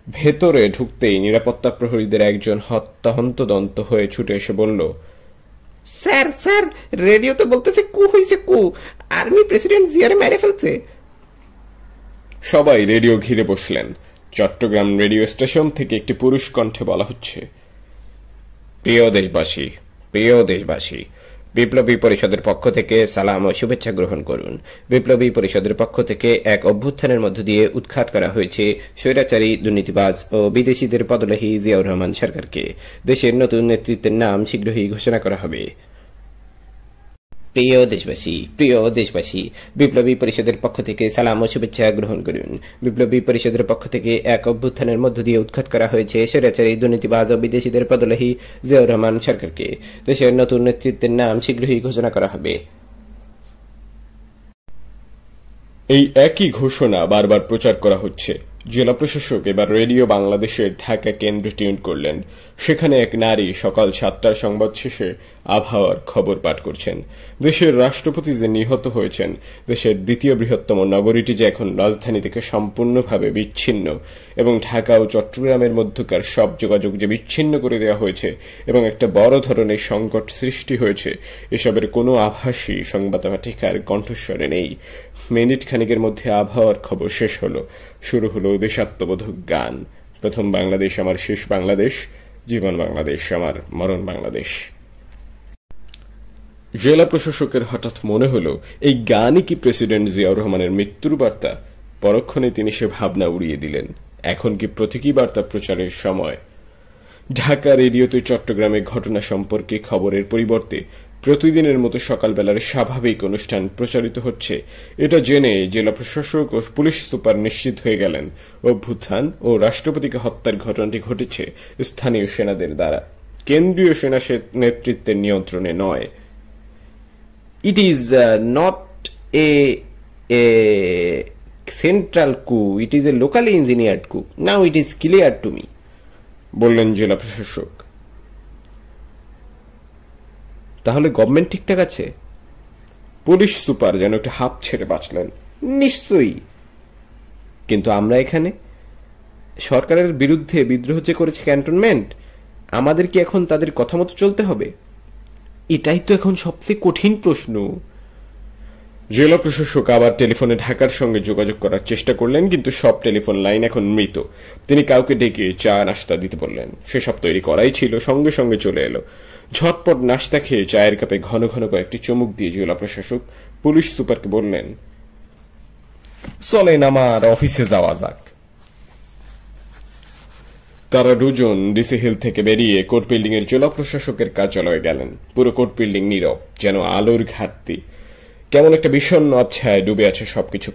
ভেতরে ঢুকতেই নিরাপত্তা প্রহরীদের একজন হন্তদন্ত হয়ে ছুটে এসে বলল, স্যার স্যার, রেডিওতে বলতেছে কু হয়েছে, কু, আর্মি প্রেসিডেন্ট জিয়ারে মেরে ফেলছে। সবাই রেডিও ঘিরে বসলেন। চট্টগ্রাম রেডিও স্টেশন থেকে একটি পুরুষ কণ্ঠে বলা হচ্ছে, প্রিয় দেশবাসী, প্রিয় দেশবাসী, বিপ্লবী পরিষদের পক্ষ থেকে সালাম ও শুভেচ্ছা গ্রহণ করুন। বিপ্লবী পরিষদের পক্ষ থেকে এক অভ্যুত্থানের মধ্য দিয়ে উৎখাত করা হয়েছে স্বৈরাচারী, দুর্নীতিবাজ ও বিদেশিদের পদলাহী জিয়াউর রহমান সরকারকে। দেশের নতুন নেতৃত্বের নাম শীঘ্রই ঘোষণা করা হবে। প্রিয় দেশবাসী, প্রিয় দেশবাসী, বিপ্লবী পরিষদের পক্ষ থেকে সালাম ও শুভেচ্ছা গ্রহণ করুন। বিপ্লবী পরিষদের পক্ষ থেকে এক অভ্যুত্থানের মধ্য দিয়ে উৎখাত করা হয়েছে স্বৈরাচারী, দুর্নীতিবাজ ও বিদেশিদের পদলাহী জিয়াউর রহমান সরকারকে। দেশের নতুন নেতৃত্বের নাম শীঘ্রই ঘোষণা করা হবে। এই একই ঘোষণা বারবার প্রচার করা হচ্ছে। জেলা প্রশাসক এবার রেডিও বাংলাদেশের ঢাকা কেন্দ্র টিউন করলেন। সেখানে এক নারী সকাল 7টার সংবাদ শেষে আবহাওয়ার খবর পাঠ করছেন। দেশের রাষ্ট্রপতি যে নিহত হয়েছেন, দেশের দ্বিতীয় বৃহত্তম নগরীটি যে এখন রাজধানী থেকে সম্পূর্ণভাবে বিচ্ছিন্ন, এবং ঢাকা ও চট্টগ্রামের মধ্যকার সব যোগাযোগ যে বিচ্ছিন্ন করে দেওয়া হয়েছে এবং একটা বড় ধরনের সংকট সৃষ্টি হয়েছে, এসবের কোনো আভাসই সংবাদ পাঠিকার কণ্ঠস্বরে নেই। মিনিট খানিকের মধ্যে আবহাওয়ার খবর শেষ হলো। শুরু হলো দেশাত্মবোধক গান, প্রথম বাংলাদেশ আমার শেষ বাংলাদেশ, জীবন বাংলাদেশ আমার মরণ বাংলাদেশ। জেলা প্রশাসকের হঠাৎ মনে হলো এই গানই কি প্রেসিডেন্ট জিয়াউর রহমানের মৃত্যুর বার্তা? পরক্ষণে তিনি সে ভাবনা উড়িয়ে দিলেন। এখন কি প্রতীকী বার্তা প্রচারের সময়? ঢাকা রেডিওতে চট্টগ্রামের ঘটনা সম্পর্কে খবরের পরিবর্তে প্রতিদিনের মতো সকালবেলার স্বাভাবিক অনুষ্ঠান প্রচারিত হচ্ছে, এটা জেনে জেলা প্রশাসক ও পুলিশ সুপার নিশ্চিত হয়ে গেলেন অভ্যুত্থান ও রাষ্ট্রপতিকে হত্যার ঘটনাটি ঘটেছে স্থানীয় সেনাদের দ্বারা, কেন্দ্রীয় সেনা নেতৃত্বের নিয়ন্ত্রণে নয়। It is not a central coup, it is a locally engineered coup. Now it is clear to me, বললেন জেলা প্রশাসক। তাহলে গভর্নমেন্ট ঠিকঠাক আছে? পুলিশ সুপার যেন একটা হাঁপ ছেড়ে বাঁচলেন। নিশ্চয়ই, কিন্তু আমরা এখানে সরকারের বিরুদ্ধে বিদ্রোহ যে করেছে ক্যান্টনমেন্ট, আমাদের কি এখন তাদের কথা মতো চলতে হবে? এটাই তো এখন সবচেয়ে কঠিন প্রশ্ন। জেলা প্রশাসক আবার টেলিফোনে ঢাকার সঙ্গে যোগাযোগ করার চেষ্টা করলেন, কিন্তু সব টেলিফোন লাইন এখন মৃত। তিনি কাউকে ডেকে চা নাস্তা দিতে বললেন। সেসব তৈরি করাই ছিল, সঙ্গে সঙ্গে চলে এলো। ঝটপট নাস্তা খেয়ে চায়ের কাপে ঘন ঘন কয়েকটি চুমুক দিয়ে জেলা প্রশাসক পুলিশ সুপারকে বললেন, চলেন আমার অফিসে যাওয়া যাক। তারা দুজন ডিসি হিল থেকে বেরিয়ে কোর্ট বিল্ডিং এর জেলা প্রশাসকের কার্যালয়ে গেলেন। পুরো কোর্ট বিল্ডিং নীরব, যেন আলোর ঘাটতি। কেমন একটা বিষণ্ণ আবছায় ডুবে আছে সবকিছু।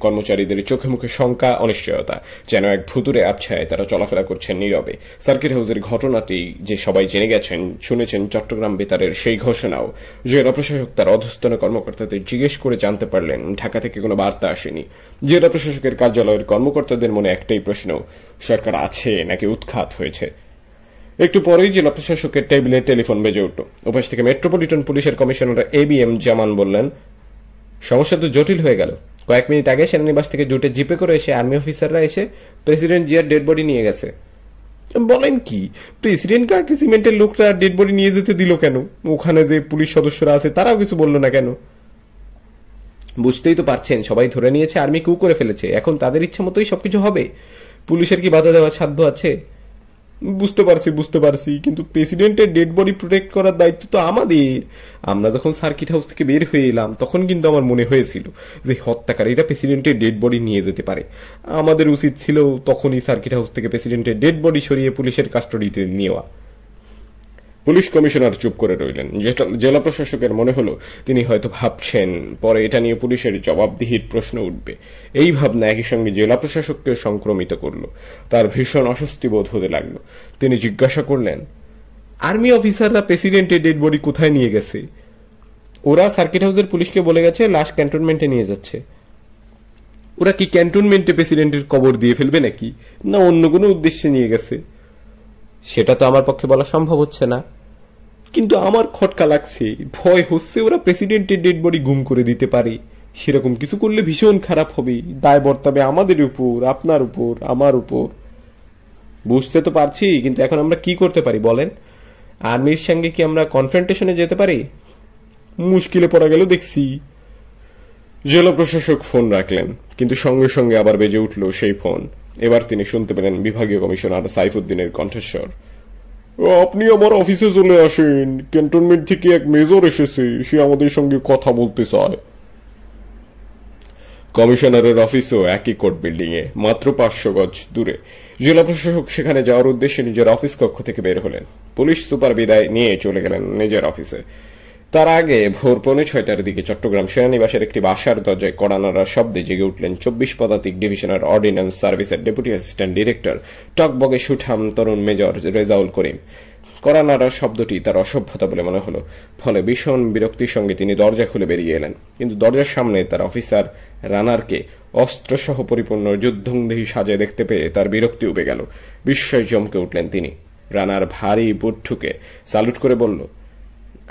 কর্মচারীদের চোখে মুখে শঙ্কা, অনিশ্চয়তা, যেন এক ভুতুরে আবছায় তারা চলাফেরা করছেন নীরবে। সার্কিট হাউসের ঘটনাটি যে সবাই জেনে গেছেন, শুনেছেন চট্টগ্রাম বেতারের সেই ঘোষণাও জেলা প্রশাসক তার অধস্তন কর্মকর্তাদের জিজ্ঞেস করে জানতে পারলেন ঢাকা থেকে কোনো বার্তা আসেনি। জেলা প্রশাসকের কার্যালয়ের কর্মকর্তাদের মনে একটাই প্রশ্ন, সরকার আছে নাকি উৎখাত হয়েছে। একটু পরেই জেলা প্রশাসকের টেবিলে টেলিফোন বেজে উঠল। ওপাশ থেকে মেট্রোপলিটন পুলিশের কমিশনার ABM জামান বললেন, সমস্যা তো জটিল হয়ে গেল। কয়েক মিনিট আগে সেনানিবাস থেকে জুটে জিপে করে এসে আর্মি অফিসাররা এসে প্রেসিডেন্ট জিয়ার ডেড বডি নিয়ে গেছে। বলেন কি? প্রেসিডেন্ট কার্ড সিমেন্টের লোকরা ডেড বডি নিয়ে যেতে দিল কেন? ওখানে যে পুলিশ সদস্যরা আছে তারাও কিছু বললো না কেন? বুঝতেই তো পারছেন, সবাই ধরে নিয়েছে আর্মি কু করে ফেলেছে। এখন তাদের ইচ্ছা মতোই সবকিছু হবে। পুলিশের কি বাধা দেওয়ার সাধ্য আছে? বুঝতে পারছি, কিন্তু প্রেসিডেন্টের ডেড বডি প্রোটেক্ট করার দায়িত্ব তো আমাদের। আমরা যখন সার্কিট হাউস থেকে বের হয়ে এলাম তখন কিন্তু আমার মনে হয়েছিল যে হত্যাকারীরা প্রেসিডেন্টের ডেড বডি নিয়ে যেতে পারে। আমাদের উচিত ছিল তখনই সার্কিট হাউস থেকে প্রেসিডেন্টের ডেড বডি সরিয়ে পুলিশের কাস্টডিতে নেওয়া। পুলিশ কমিশনার চুপ করে রইলেন। জেলা প্রশাসকের মনে হলো তিনি হয়তো ভাবছেন পরে এটা নিয়ে পুলিশের জবাবদিহির প্রশ্ন উঠবে। এই ভাবনা একই সঙ্গে জেলা প্রশাসককে সংক্রমিত করলো। তার ভীষণ অস্বস্তি বোধ হতে লাগলো। তিনি জিজ্ঞাসা করলেন, আর্মি অফিসাররা প্রেসিডেন্টের ডেড বডি কোথায় নিয়ে গেছে? ওরা সার্কিট হাউসের পুলিশকে বলে গেছে লাশ ক্যান্টনমেন্টে নিয়ে যাচ্ছে। ওরা কি ক্যান্টনমেন্টে প্রেসিডেন্টের কবর দিয়ে ফেলবে নাকি, না অন্য কোনো উদ্দেশ্যে নিয়ে গেছে? সেটা তো আমার পক্ষে বলা সম্ভব হচ্ছে না, কিন্তু আমার খটকা লাগছে। ভয় হচ্ছে ওরা প্রেসিডেন্টের ডেড বডি গুম করে দিতে পারে। সেরকম কিছু করলে ভীষণ খারাপ হবে। দায় বর্তাবে আমাদের উপর, আপনার উপর, আমার উপর। বুঝতে তো পারছি, কিন্তু এখন আমরা কি করতে পারি বলেন? আর্মির সঙ্গে কি আমরা কনফ্রন্টেশনে যেতে পারি? মুশকিলে পড়া গেল দেখছি। জেলা প্রশাসক ফোন রাখলেন, কিন্তু সঙ্গে সঙ্গে আবার বেজে উঠল সেই ফোন। এবার তিনি শুনতে পেলেন বিভাগীয় কমিশনার সাইফুদ্দিনের কণ্ঠস্বর। আপনি আমার অফিসে চলে আসেন, ক্যান্টনমেন্ট থেকে এক মেজর এসেছে, সে আমাদের সঙ্গে কথা বলতে চায়। কমিশনারের অফিসও একই কোর্ট বিল্ডিং এ, মাত্র 500 গজ দূরে। জেলা প্রশাসক সেখানে যাওয়ার উদ্দেশ্যে নিজের অফিস কক্ষ থেকে বের হলেন। পুলিশ সুপার বিদায় নিয়ে চলে গেলেন নিজের অফিসে। তার আগে ভোর 5:45টার দিকে চট্টগ্রাম সেনানিবাসের একটি বাসার দরজায় কড়া নাড়ার শব্দে জেগে উঠলেন 24 পদাতিক ডিভিশনের অর্ডিন্যান্স সার্ভিসের ডেপুটি অ্যাসিস্ট্যান্ট ডিরেক্টর টকবগে সুঠাম তরুণ মেজর রেজাউল করিম। কড়া নাড়ার শব্দটি তার অসভ্যতা বলে মনে হলো। ফলে ভীষণ বিরক্তির সঙ্গে তিনি দরজা খুলে বেরিয়ে এলেন। কিন্তু দরজার সামনে তার অফিসার রানারকে অস্ত্রসহ পরিপূর্ণ যুদ্ধংদেহী সাজে দেখতে পেয়ে তার বিরক্তি উবে গেল। বিস্ময়ে চমকে উঠলেন তিনি। রানার ভারী বুট ঠুকে স্যালুট করে বলল,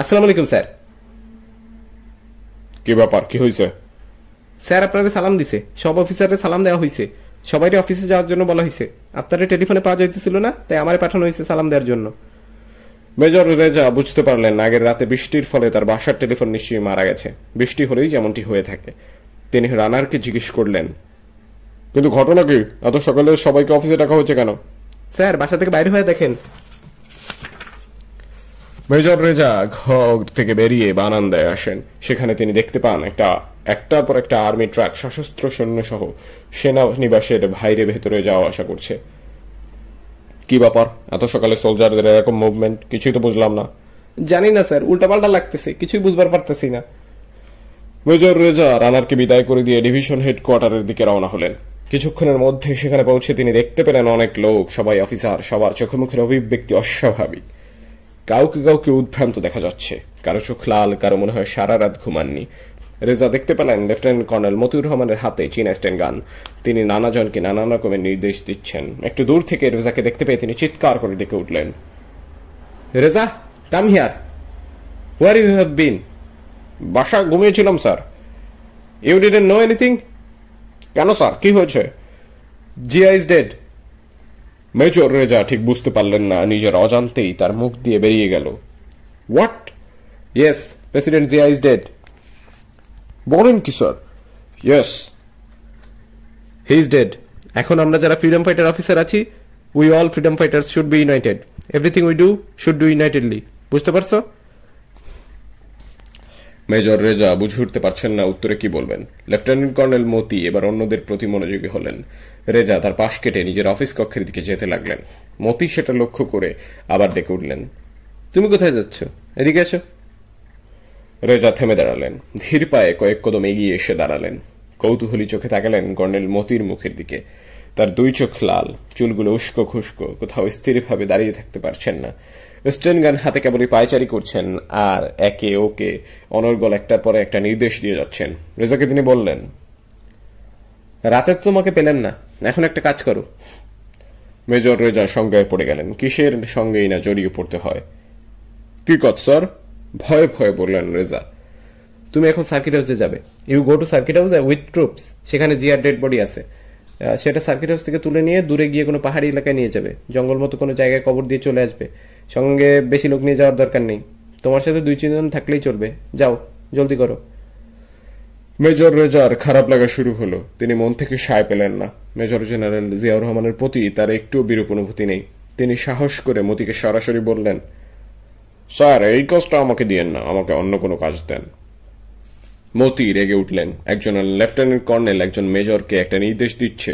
আসসালামু আলাইকুম স্যার। কি ব্যাপার, কি হয়েছে? স্যার আপনাদের সালাম দিছে, সব অফিসারের সালাম দেওয়া হয়েছে, সবাইকে অফিসে যাওয়ার জন্য বলা হয়েছে। আপনাদের টেলিফোনে পাওয়া যাইতেছিল না, তাই আমারে পাঠানো হয়েছে সালাম দেওয়ার জন্য। মেজর রেজা বুঝতে পারলেন আগের রাতে বৃষ্টির ফলে তার বাসার টেলিফোন নিশ্চয়ই মারা গেছে। বৃষ্টি হলেই যেমনটি হয়ে থাকে। তিনি রানারকে জিজ্ঞেস করলেন, কিন্তু ঘটনা কি? এত সকালে সবাইকে অফিসে ডাকা হয়েছে কেন? স্যার বাসা থেকে বাইরে হয়ে দেখেন। মেজর রেজা ঘর থেকে বেরিয়ে বারান্দায় আসেন। সেখানে তিনি দেখতে পান একটার পর একটা আর্মি ট্রাক সশস্ত্র সৈন্য সহ সেনানিবাসের বাইরে ভেতরে যাওয়া আসা করছে। কি ব্যাপার, এত সকালে সোলজারদের এরকম মুভমেন্ট? কিছুই তো বুঝলাম না। জানি না স্যার, উল্টাপাল্টা লাগতেছে, কিছুই বুঝবার পারতেছি না। মেজর রেজা রানারকে বিদায় করে দিয়ে ডিভিশন হেডকোয়ার্টারের দিকে রওনা হলেন। কিছুক্ষণের মধ্যে সেখানে পৌঁছে তিনি দেখতে পেলেন অনেক লোক, সবাই অফিসার, সবার চোখে মুখের অভিব্যক্তি অস্বাভাবিক। কাউকে কাউকে উদ্ভ্রান্ত দেখা যাচ্ছে, কারো চোখ লাল, কারো মনে হয় সারা রাত ঘুমাননি। রেজা দেখতে পেলেন লেফটেন্যান্ট কর্নেল মতিউর রহমানের হাতে চীনা স্টেন গান। তিনি নানাজনকে নানা রকমের নির্দেশ দিচ্ছেন। একটু দূর থেকে রেজাকে দেখতে পেয়ে তিনি চিৎকার করে ডেকে উঠলেন, Reza, come here. Where you have been? বাসা ঘুমিয়েছিলাম sir. You didn't know anything? কেন স্যার, কি হয়েছে? Zia is dead. Major Reza ঠিক বুঝতে পারলেন না, নিজের অজান্তেই তার মুখ দিয়ে বেরিয়ে গেল, what? Yes, president Zia is dead. বলেন কি sir? Yes, he is dead. এখন আমরা যারা ফ্রিডম ফাইটার অফিসার আছি, we all freedom fighters should be United. Everything we do should do unitedly. বুঝতে পারছো? মেজর রেজা বুঝে উঠতে পারছেন না উত্তরে কি বলবেন। লেফটেন্যান্ট কর্নেল মতি এবার অন্যদের প্রতি মনোযোগী হলেন। রেজা তার পাশ কেটে নিজের অফিস কক্ষের দিকে যেতে লাগলেন। মতি সেটা লক্ষ্য করে আবার ডেকে উঠলেন, তুমি কোথায় যাচ্ছ? এদিকে এসো। রেজা থেমে দাঁড়ালেন, ধীর পায়ে কয়েক কদম এগিয়ে এসে দাঁড়ালেন। কৌতূহলী চোখে তাকালেন কর্নেল মতির মুখের দিকে। তার দুই চোখ লাল, চুলগুলো উস্কো খুস্কো, কোথাও স্থিরভাবে দাঁড়িয়ে থাকতে পারছেন না। স্টেন গান হাতে কেবলই পায়চারি করছেন আর একে ওকে অনর্গল একটার পরে একটা নির্দেশ দিয়ে যাচ্ছেন। রেজাকে তিনি বললেন, রাতে তো তোমাকে পেলেন না, এখন একটা কাজ করো। মেজর রেজা সংজ্ঞায় পড়ে গেলেন, কিসের সঙ্গেই না জড়িয়ে পড়তে হয়। কি কাজ স্যার? ভয়ে ভয়ে বললেন রেজা। তুমি এখন সার্কিট হাউসে যাবে। You go to circuit house with troops. সেখানে জিয়ার ডেড বডি আছে, সেটা সার্কিট হাউস থেকে তুলে নিয়ে দূরে গিয়ে কোনো পাহাড়ি এলাকায় নিয়ে যাবে। জঙ্গল মতো কোনো জায়গায় কবর দিয়ে চলে আসবে। সঙ্গে বেশি লোক নিয়ে যাওয়ার দরকার নেই, তোমার সাথে 2-3 জন থাকলেই চলবে। যাও, জলদি করো। মেজর রেজার খারাপ লাগা শুরু হলো। তিনি মন থেকে সায় পেলেন না। মেজর জেনারেল জিয়াউর রহমানের প্রতি তার একটু বিরূপ অনুভূতি নেই। তিনি সাহস করে মতিকে সরাসরি বললেন, স্যার এই কাজটা আমাকে দিয়েন না, আমাকে অন্য কোনো কাজ দেন। মতি রেগে উঠলেন। একজন লেফটেন্যান্ট কর্নেল একজন মেজরকে একটা নির্দেশ দিচ্ছে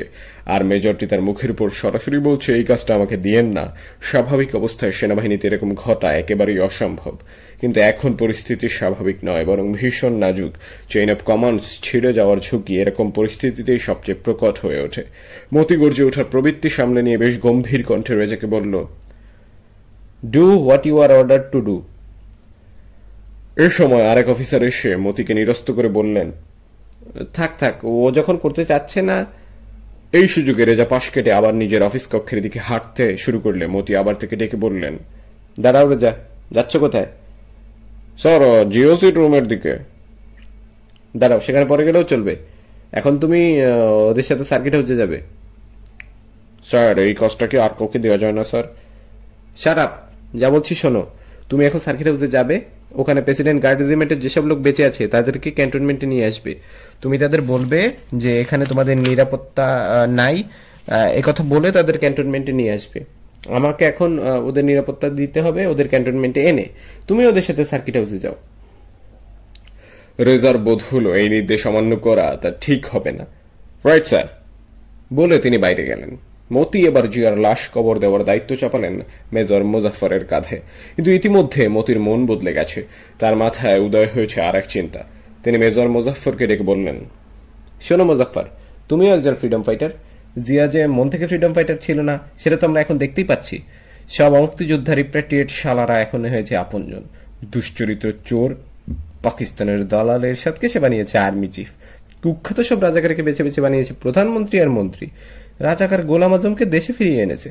আর মেজরটি তার মুখের উপর সরাসরি বলছে এই কাজটা আমাকে দিয়েন না। স্বাভাবিক অবস্থায় সেনাবাহিনীতে এরকম ঘটা একেবারেই অসম্ভব, কিন্তু এখন পরিস্থিতি স্বাভাবিক নয়, বরং ভীষণ নাজুক। চেইন অফ কমান্ডস ছিঁড়ে যাওয়ার ঝুঁকি এরকম পরিস্থিতিতেই সবচেয়ে প্রকট হয়ে ওঠে। মতি গর্জে ওঠার প্রবৃত্তি সামনে নিয়ে বেশ গম্ভীর কণ্ঠে রেজাকে বলল, do what you are order to do. এ সময় আরেক অফিসার এসে মতিকে নিরস্ত করে বললেন, থাক থাক, ও যখন করতে চাচ্ছে না। এই সুযোগে রেজা পাশ কেটে আবার নিজের অফিস কক্ষের দিকে হাঁটতে শুরু করলে মতি আবার থেকে ডেকে বললেন, দাঁড়াও রেজা, যাচ্ছ কোথায়? স্যার জিওসিট রুমের দিকে। দাঁড়াও, সেখানে পরে গেলেও চলবে। এখন তুমি ওদের সাথে সার্কিট হাউসে যাবে। স্যার এই কাজটা কি আর কাউকে দেওয়া যায় না স্যার? শাট আপ, যা বলছি শোনো। তুমি এখন সার্কিট হাউসে যাবে, ওখানে প্রেসিডেন্ট গার্ড রেজিমেন্টের যেসব লোক বেঁচে আছে তাদেরকে ক্যান্টনমেন্টে নিয়ে আসবে। তুমি তাদের বলবে যে এখানে তোমাদের নিরাপত্তা নাই, একথা বলে তাদের ক্যান্টনমেন্টে নিয়ে আসবে। আমাকে এখন ওদের নিরাপত্তা দিতে হবে, ওদের ক্যান্টনমেন্টে এনে তুমি ওদের সাথে সার্কিট হাউসে যাও। রেজার বোধ হলো এই নির্দেশ অমান্য করা তা ঠিক হবে না। রাইট স্যার বলে তিনি বাইরে গেলেন। মতি এবার জিয়ার লাশ কবর দেওয়ার দায়িত্ব চাপালেন মেজর মুজাফফরের কাঁধে। কিন্তু ইতিমধ্যে মতির মন বদলে গেছে। তার মাথায় উদয় হয়েছে আর এক চিন্তা। তিনি মেজর মুজাফফরকে ডেকে বললেন, শোনো মুজাফফর, তুমিও একজন ফ্রিডম ফাইটার। জিয়া যে মন থেকে ফ্রিডম ফাইটার ছিল না সেটা তো আমরা এখন দেখতেই পাচ্ছি। সব মুক্তিযোদ্ধা রিপ্যাট্রিয়েট শালারা এখন হয়েছে আপনজন। দুশ্চরিত্র চোর পাকিস্তানের দালাল এরশাদকে সে বানিয়েছে আর্মি চিফ। কুখ্যাত সব রাজাকারকে বেছে বেছে বানিয়েছে প্রধানমন্ত্রী আর মন্ত্রী। রাজাকার গোলাম আজমকে দেশে ফিরিয়ে এনেছে।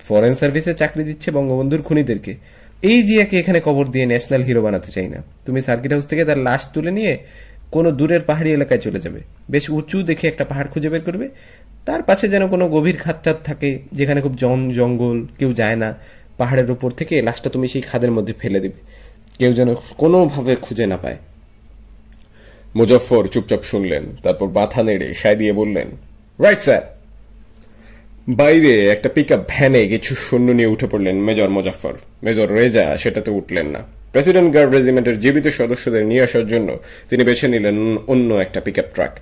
ফরেন সার্ভিসে চাকরি দিচ্ছে বঙ্গবন্ধুর খুনিদেরকে। এই জিয়াকে এখানে কবর দিয়ে ন্যাশনাল হিরো বানাতে চাই না। তুমি সার্কিট হাউস থেকে তার লাশ তুলে নিয়ে কোনো দূরের পাহাড়ি এলাকায় চলে যাবে। বেশ উঁচু দেখে একটা পাহাড় খুঁজে বের করবে। তার পাশে যেন কোনো গভীর খাত থাকে, যেখানে খুব জঙ্গল, কেউ যায় না। পাহাড়ের উপর থেকে লাশটা তুমি সেই খাদের মধ্যে ফেলে দিবে, কেউ যেন কোনোভাবে খুঁজে না পায়। মুজাফফর চুপচাপ শুনলেন, তারপর মাথা নেড়ে সায় দিয়ে বললেন, রাইট স্যার। বাইরে একটা পিকআপ ভ্যানে কিছু সৈন্য নিয়ে উঠে পড়লেন মেজর মুজাফফর। মেজর রেজা সেটাতে উঠলেন না। প্রেসিডেন্ট গার্ড রেজিমেন্টের জীবিত সদস্যদের নিয়ে আসার জন্য তিনি বেছে নিলেন অন্য একটা পিকআপ ট্রাক।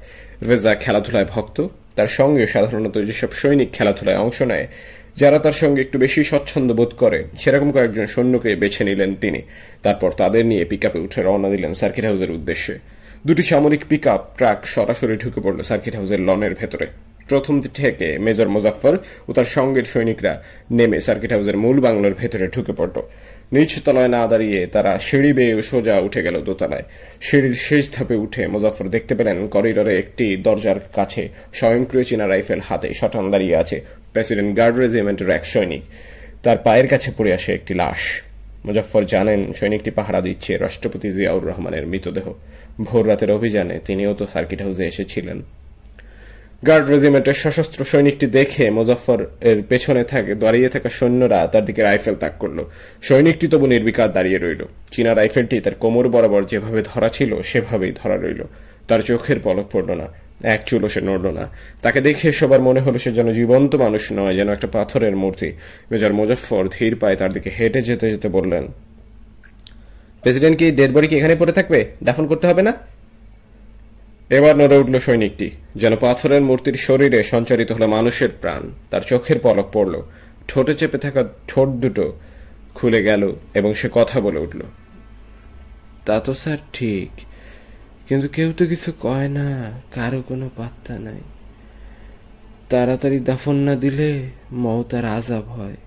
রেজা খেলাধুলায় ভক্ত। তার সঙ্গে সাধারণত যেসব সৈনিক খেলাধুলায় অংশ নেয়, যারা তার সঙ্গে একটু বেশি স্বচ্ছন্দ বোধ করে, সেরকম কয়েকজন সৈন্যকে বেছে নিলেন তিনি। তারপর তাদের নিয়ে পিকআপে উঠে রওনা দিলেন সার্কিট হাউসের উদ্দেশ্যে। দুটি সামরিক পিকআপ ট্রাক সরাসরি ঢুকে পড়ল সার্কিট হাউসের লনের ভেতরে। প্রথম থেকে মেজর মুজাফফর ও তার সঙ্গের সৈনিকরা নেমে সার্কিট হাউসের মূল বাংলোর ভেতরে ঢুকে পড়ল। নিচ তলায় না দাঁড়িয়ে তারা সিঁড়ি বেয়ে সোজা উঠে গেল দোতলায়। সিঁড়ির শেষ ধাপে উঠে মুজাফফর দেখতে পেলেন করিডোরে একটি দরজার কাছে স্বয়ংক্রিয় চীনা রাইফেল হাতে শটান দাঁড়িয়ে আছে প্রেসিডেন্ট গার্ড রেজিমেন্টের এক সৈনিক। তার পায়ের কাছে পড়ে আসে একটি লাশ। মুজাফফর জানেন সৈনিকটি পাহারা দিচ্ছে রাষ্ট্রপতি জিয়াউর রহমানের মৃতদেহ। ভোর রাতের অভিযানে তিনিও তো সার্কিট হাউসে এসেছিলেন। গার্ড রেজিমেন্টের সশস্ত্র সৈনিকটি দেখে মুজাফফর এর পেছনে দাঁড়িয়ে থাকা সৈন্যরা তার দিকে রাইফেল তাক করল। সৈনিকটি তবু নির্বিকার দাঁড়িয়ে রইল। চীনা রাইফেলটি তার কোমর বরাবর যেভাবে ধরা ছিল সেভাবেই ধরা রইল। তার চোখের পলক পড়ল না, এক চুলও সে নড়ল না। তাকে দেখে সবার মনে হলো সে যেন জীবন্ত মানুষ নয়, যেন একটা পাথরের মূর্তি। মেজর মুজাফফর ধীর পায়ে তার দিকে হেঁটে যেতে যেতে বললেন, প্রেসিডেন্ট কি ডেড বডি কি এখানে পড়ে থাকবে? দাফন করতে হবে না? এবার নড়ে উঠল সৈনিকটি, যেন পাথরের মূর্তির শরীরে সঞ্চারিত হলো মানুষের প্রাণ। তার চোখের পলক পড়ল, ঠোঁটে চেপে থাকা ঠোঁট দুটো খুলে গেল এবং সে কথা বলে উঠল। তা তো স্যার ঠিক, কিন্তু কেউ তো কিছু কয় না, কারো কোনো পাত্তা নাই। তাড়াতাড়ি দাফন না দিলে মওতার আযাব হয়।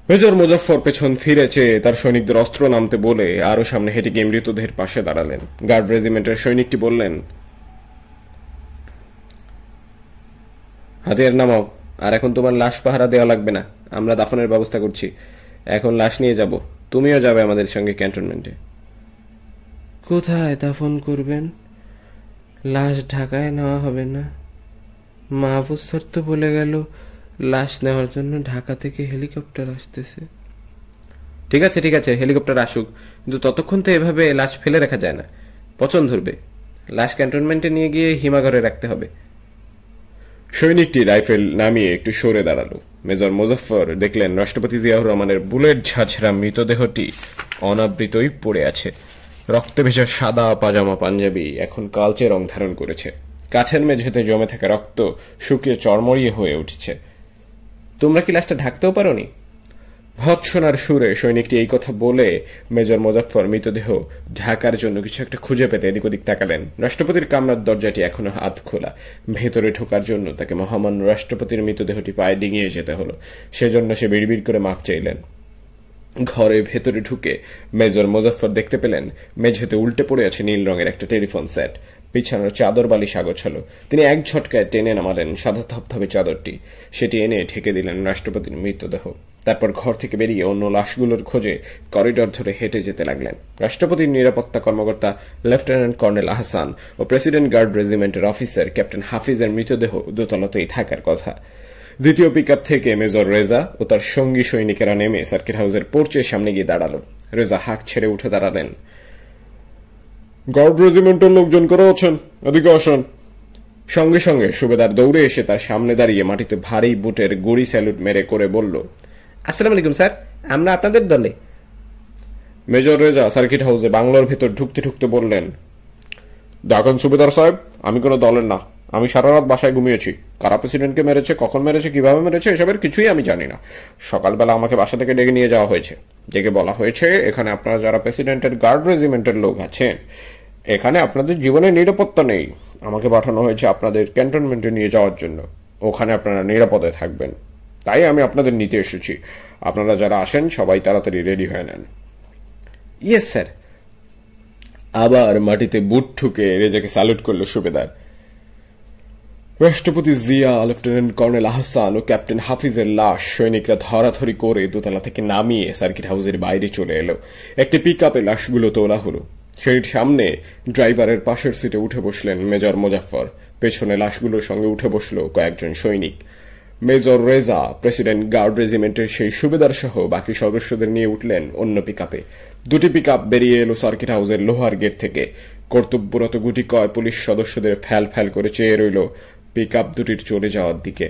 মেজর মুজাফফর পেছন ফিরে চেয়ে তার সৈনিকদের অস্ত্র নামতে বলে আরো সামনে হেঁটে গিয়ে মৃতদেহের পাশে দাঁড়ালেন। গার্ড রেজিমেন্টের সৈনিকটি বললেন, হাতিয়ার নামাও, আর এখন তোমার লাশ পাহারা দেওয়া লাগবে না, আমরা দাফনের ব্যবস্থা করছি। এখন লাশ নিয়ে যাব, তুমিও যাবে আমাদের সঙ্গে ক্যান্টনমেন্টে। কোথায় দাফন করবেন? লাশ ঢাকায় নেওয়া হবে না? মাহফুজ স্যার তো বলে গেল লাশ নেওয়ার জন্য ঢাকা থেকে হেলিকপ্টার আসতেছে। ঠিক আছে ঠিক আছে, হেলিকপ্টার আসুক, কিন্তু ততক্ষণ তো এভাবে লাশ ফেলে রাখা যায় না, পচন ধরবে। লাশ ক্যান্টনমেন্টে নিয়ে গিয়ে হিমাঘরে রাখতে হবে। সৈনিকটি রাইফেল নামিয়ে একটু সরে দাঁড়ালো। মেজর মুজাফফর দেখলেন রাষ্ট্রপতি জিয়াউর রহমানের বুলেট ঝাঁঝরা মৃতদেহটি অনাবৃতই পড়ে আছে। রক্তে ভেজা সাদা পাজামা পাঞ্জাবি এখন কালচে রং ধারণ করেছে। কাঠের মেঝেতে জমে থাকা রক্ত শুকিয়ে চরমরিয়ে হয়ে উঠেছে। তোমরা কি লাশটা ঢাকতেও পারোনি? ভৎসনার সুরে সৈনিকটি এই কথা বলে মেজর মুজাফফর মৃতদেহ ঢাকার জন্য কিছু একটা খুঁজে পেতে এদিক ওদিক তাকালেন। রাষ্ট্রপতির কামরার দরজাটি এখনো হাত খোলা। ভেতরে ঢোকার জন্য তাকে মহামান্য রাষ্ট্রপতির মৃতদেহটি পায়ে ডিঙিয়ে যেতে হলো। সেজন্য সে বিড়বিড় করে মাপ চাইলেন। ঘরে ভেতরে ঢুকে মেজর মুজাফফর দেখতে পেলেন মেঝেতে উল্টে পড়ে আছে নীল রঙের একটা টেলিফোন সেট। বিছানার চাদর বালিশ আগোছালো। তিনি এক ঝটকায় টেনে নামালেন সাদা থপথপে চাদরটি, সেটি এনে ঢেকে দিলেন রাষ্ট্রপতির মৃতদেহ। তারপর ঘর থেকে বেরিয়ে অন্য লাশগুলোর খোঁজে করিডর ধরে হেঁটে যেতে লাগলেন। রাষ্ট্রপতির নিরাপত্তা কর্মকর্তা লেফটেন্যান্ট কর্নেল আহসান ও প্রেসিডেন্ট গার্ড রেজিমেন্টের অফিসার ক্যাপ্টেন হাফিজের মৃতদেহ দোতলাতেই থাকার কথা। দ্বিতীয় পিকআপ থেকে মেজর রেজা ও তার সঙ্গী সৈনিকেরা নেমে সার্কিট হাউসের পোর্চের সামনে গিয়ে দাঁড়ালো। রেজা হাঁক ছেড়ে উঠে দাঁড়ালেন। গার্ড রেজিমেন্টের লোকজন করে আছেন, এদিকে আসেন। সঙ্গে সঙ্গে সুবেদার দৌড়ে এসে তার সামনে দাঁড়িয়ে মাটিতে ভারী বুটের গুড়ি স্যালুট মেরে করে বলল, আসসালামু আলাইকুম স্যার, আমরা আপনাদের দলে। মেজর রেজা সার্কিট হাউসে বাংলোর ভেতর ঢুকতে ঢুকতে বললেন, দেখেন সুবেদার সাহেব, আমি কোনো দলের না। আমি সারা রাত বাসায় ঘুমিয়েছি। কারা প্রেসিডেন্টকে মেরেছে, কখন মেরেছে, কিভাবে মেরেছে, এসবের কিছুই আমি জানি না। সকালবেলা আমাকে বাসা থেকে ডেকে নিয়ে যাওয়া হয়েছে। ডেকে বলা হয়েছে, এখানে আপনারা যারা প্রেসিডেন্টের গার্ড রেজিমেন্টের লোক আছেন, এখানে আপনাদের জীবনের নিরাপত্তা নেই। আমাকে পাঠানো হয়েছে আপনাদের ক্যান্টনমেন্টে নিয়ে যাওয়ার জন্য। ওখানে আপনারা নিরাপদে থাকবেন। তাই আমি আপনাদের নিতে এসেছি। আপনারা যারা আসেন সবাই তাড়াতাড়ি রেডি হয়ে নেন। Yes sir. আবার মাটিতে বুট ঠুকে রেজাকে স্যালুট করল সুবেদার। রাষ্ট্রপতি জিয়া, লেফটেন্যান্ট কর্নেল আহসান ও ক্যাপ্টেন হাফিজের লাশ সৈনিকরা ধরাধরি করে দোতলা থেকে নামিয়ে সার্কিট হাউসের বাইরে চলে এলো। একটি পিকআপে লাশগুলো তোলা হলো। সেই সামনে ড্রাইভারের পাশের সিটে উঠে বসলেন মেজর মুজাফফর। পেছনে লাশগুলোর সঙ্গে উঠে বসল কয়েকজন সৈনিক। মেজর রেজা প্রেসিডেন্ট গার্ড রেজিমেন্টের সেই সুবেদার সহ বাকি সদস্যদের নিয়ে উঠলেন অন্য পিকআপে। দুটি পিকআপ বেরিয়ে এলো সার্কিট হাউসের লোহার গেট থেকে। কর্তব্যরত গুটি কয় পুলিশ সদস্যদের ফ্যাল ফ্যাল করে চেয়ে রইল পিকআপ দুটির চলে যাওয়ার দিকে।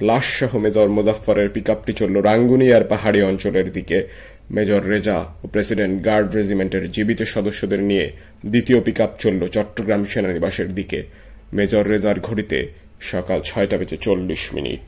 লাশ সহ মেজর মুজাফফরের পিকআপটি চলল রাঙ্গুনিয়ার পাহাড়ি অঞ্চলের দিকে। মেজর রেজা ও প্রেসিডেন্ট গার্ড রেজিমেন্টের জীবিত সদস্যদের নিয়ে দ্বিতীয় পিকআপ চলল চট্টগ্রাম সেনানিবাসের দিকে। মেজর রেজার ঘড়িতে সকাল 6টা বেজে 40 মিনিট।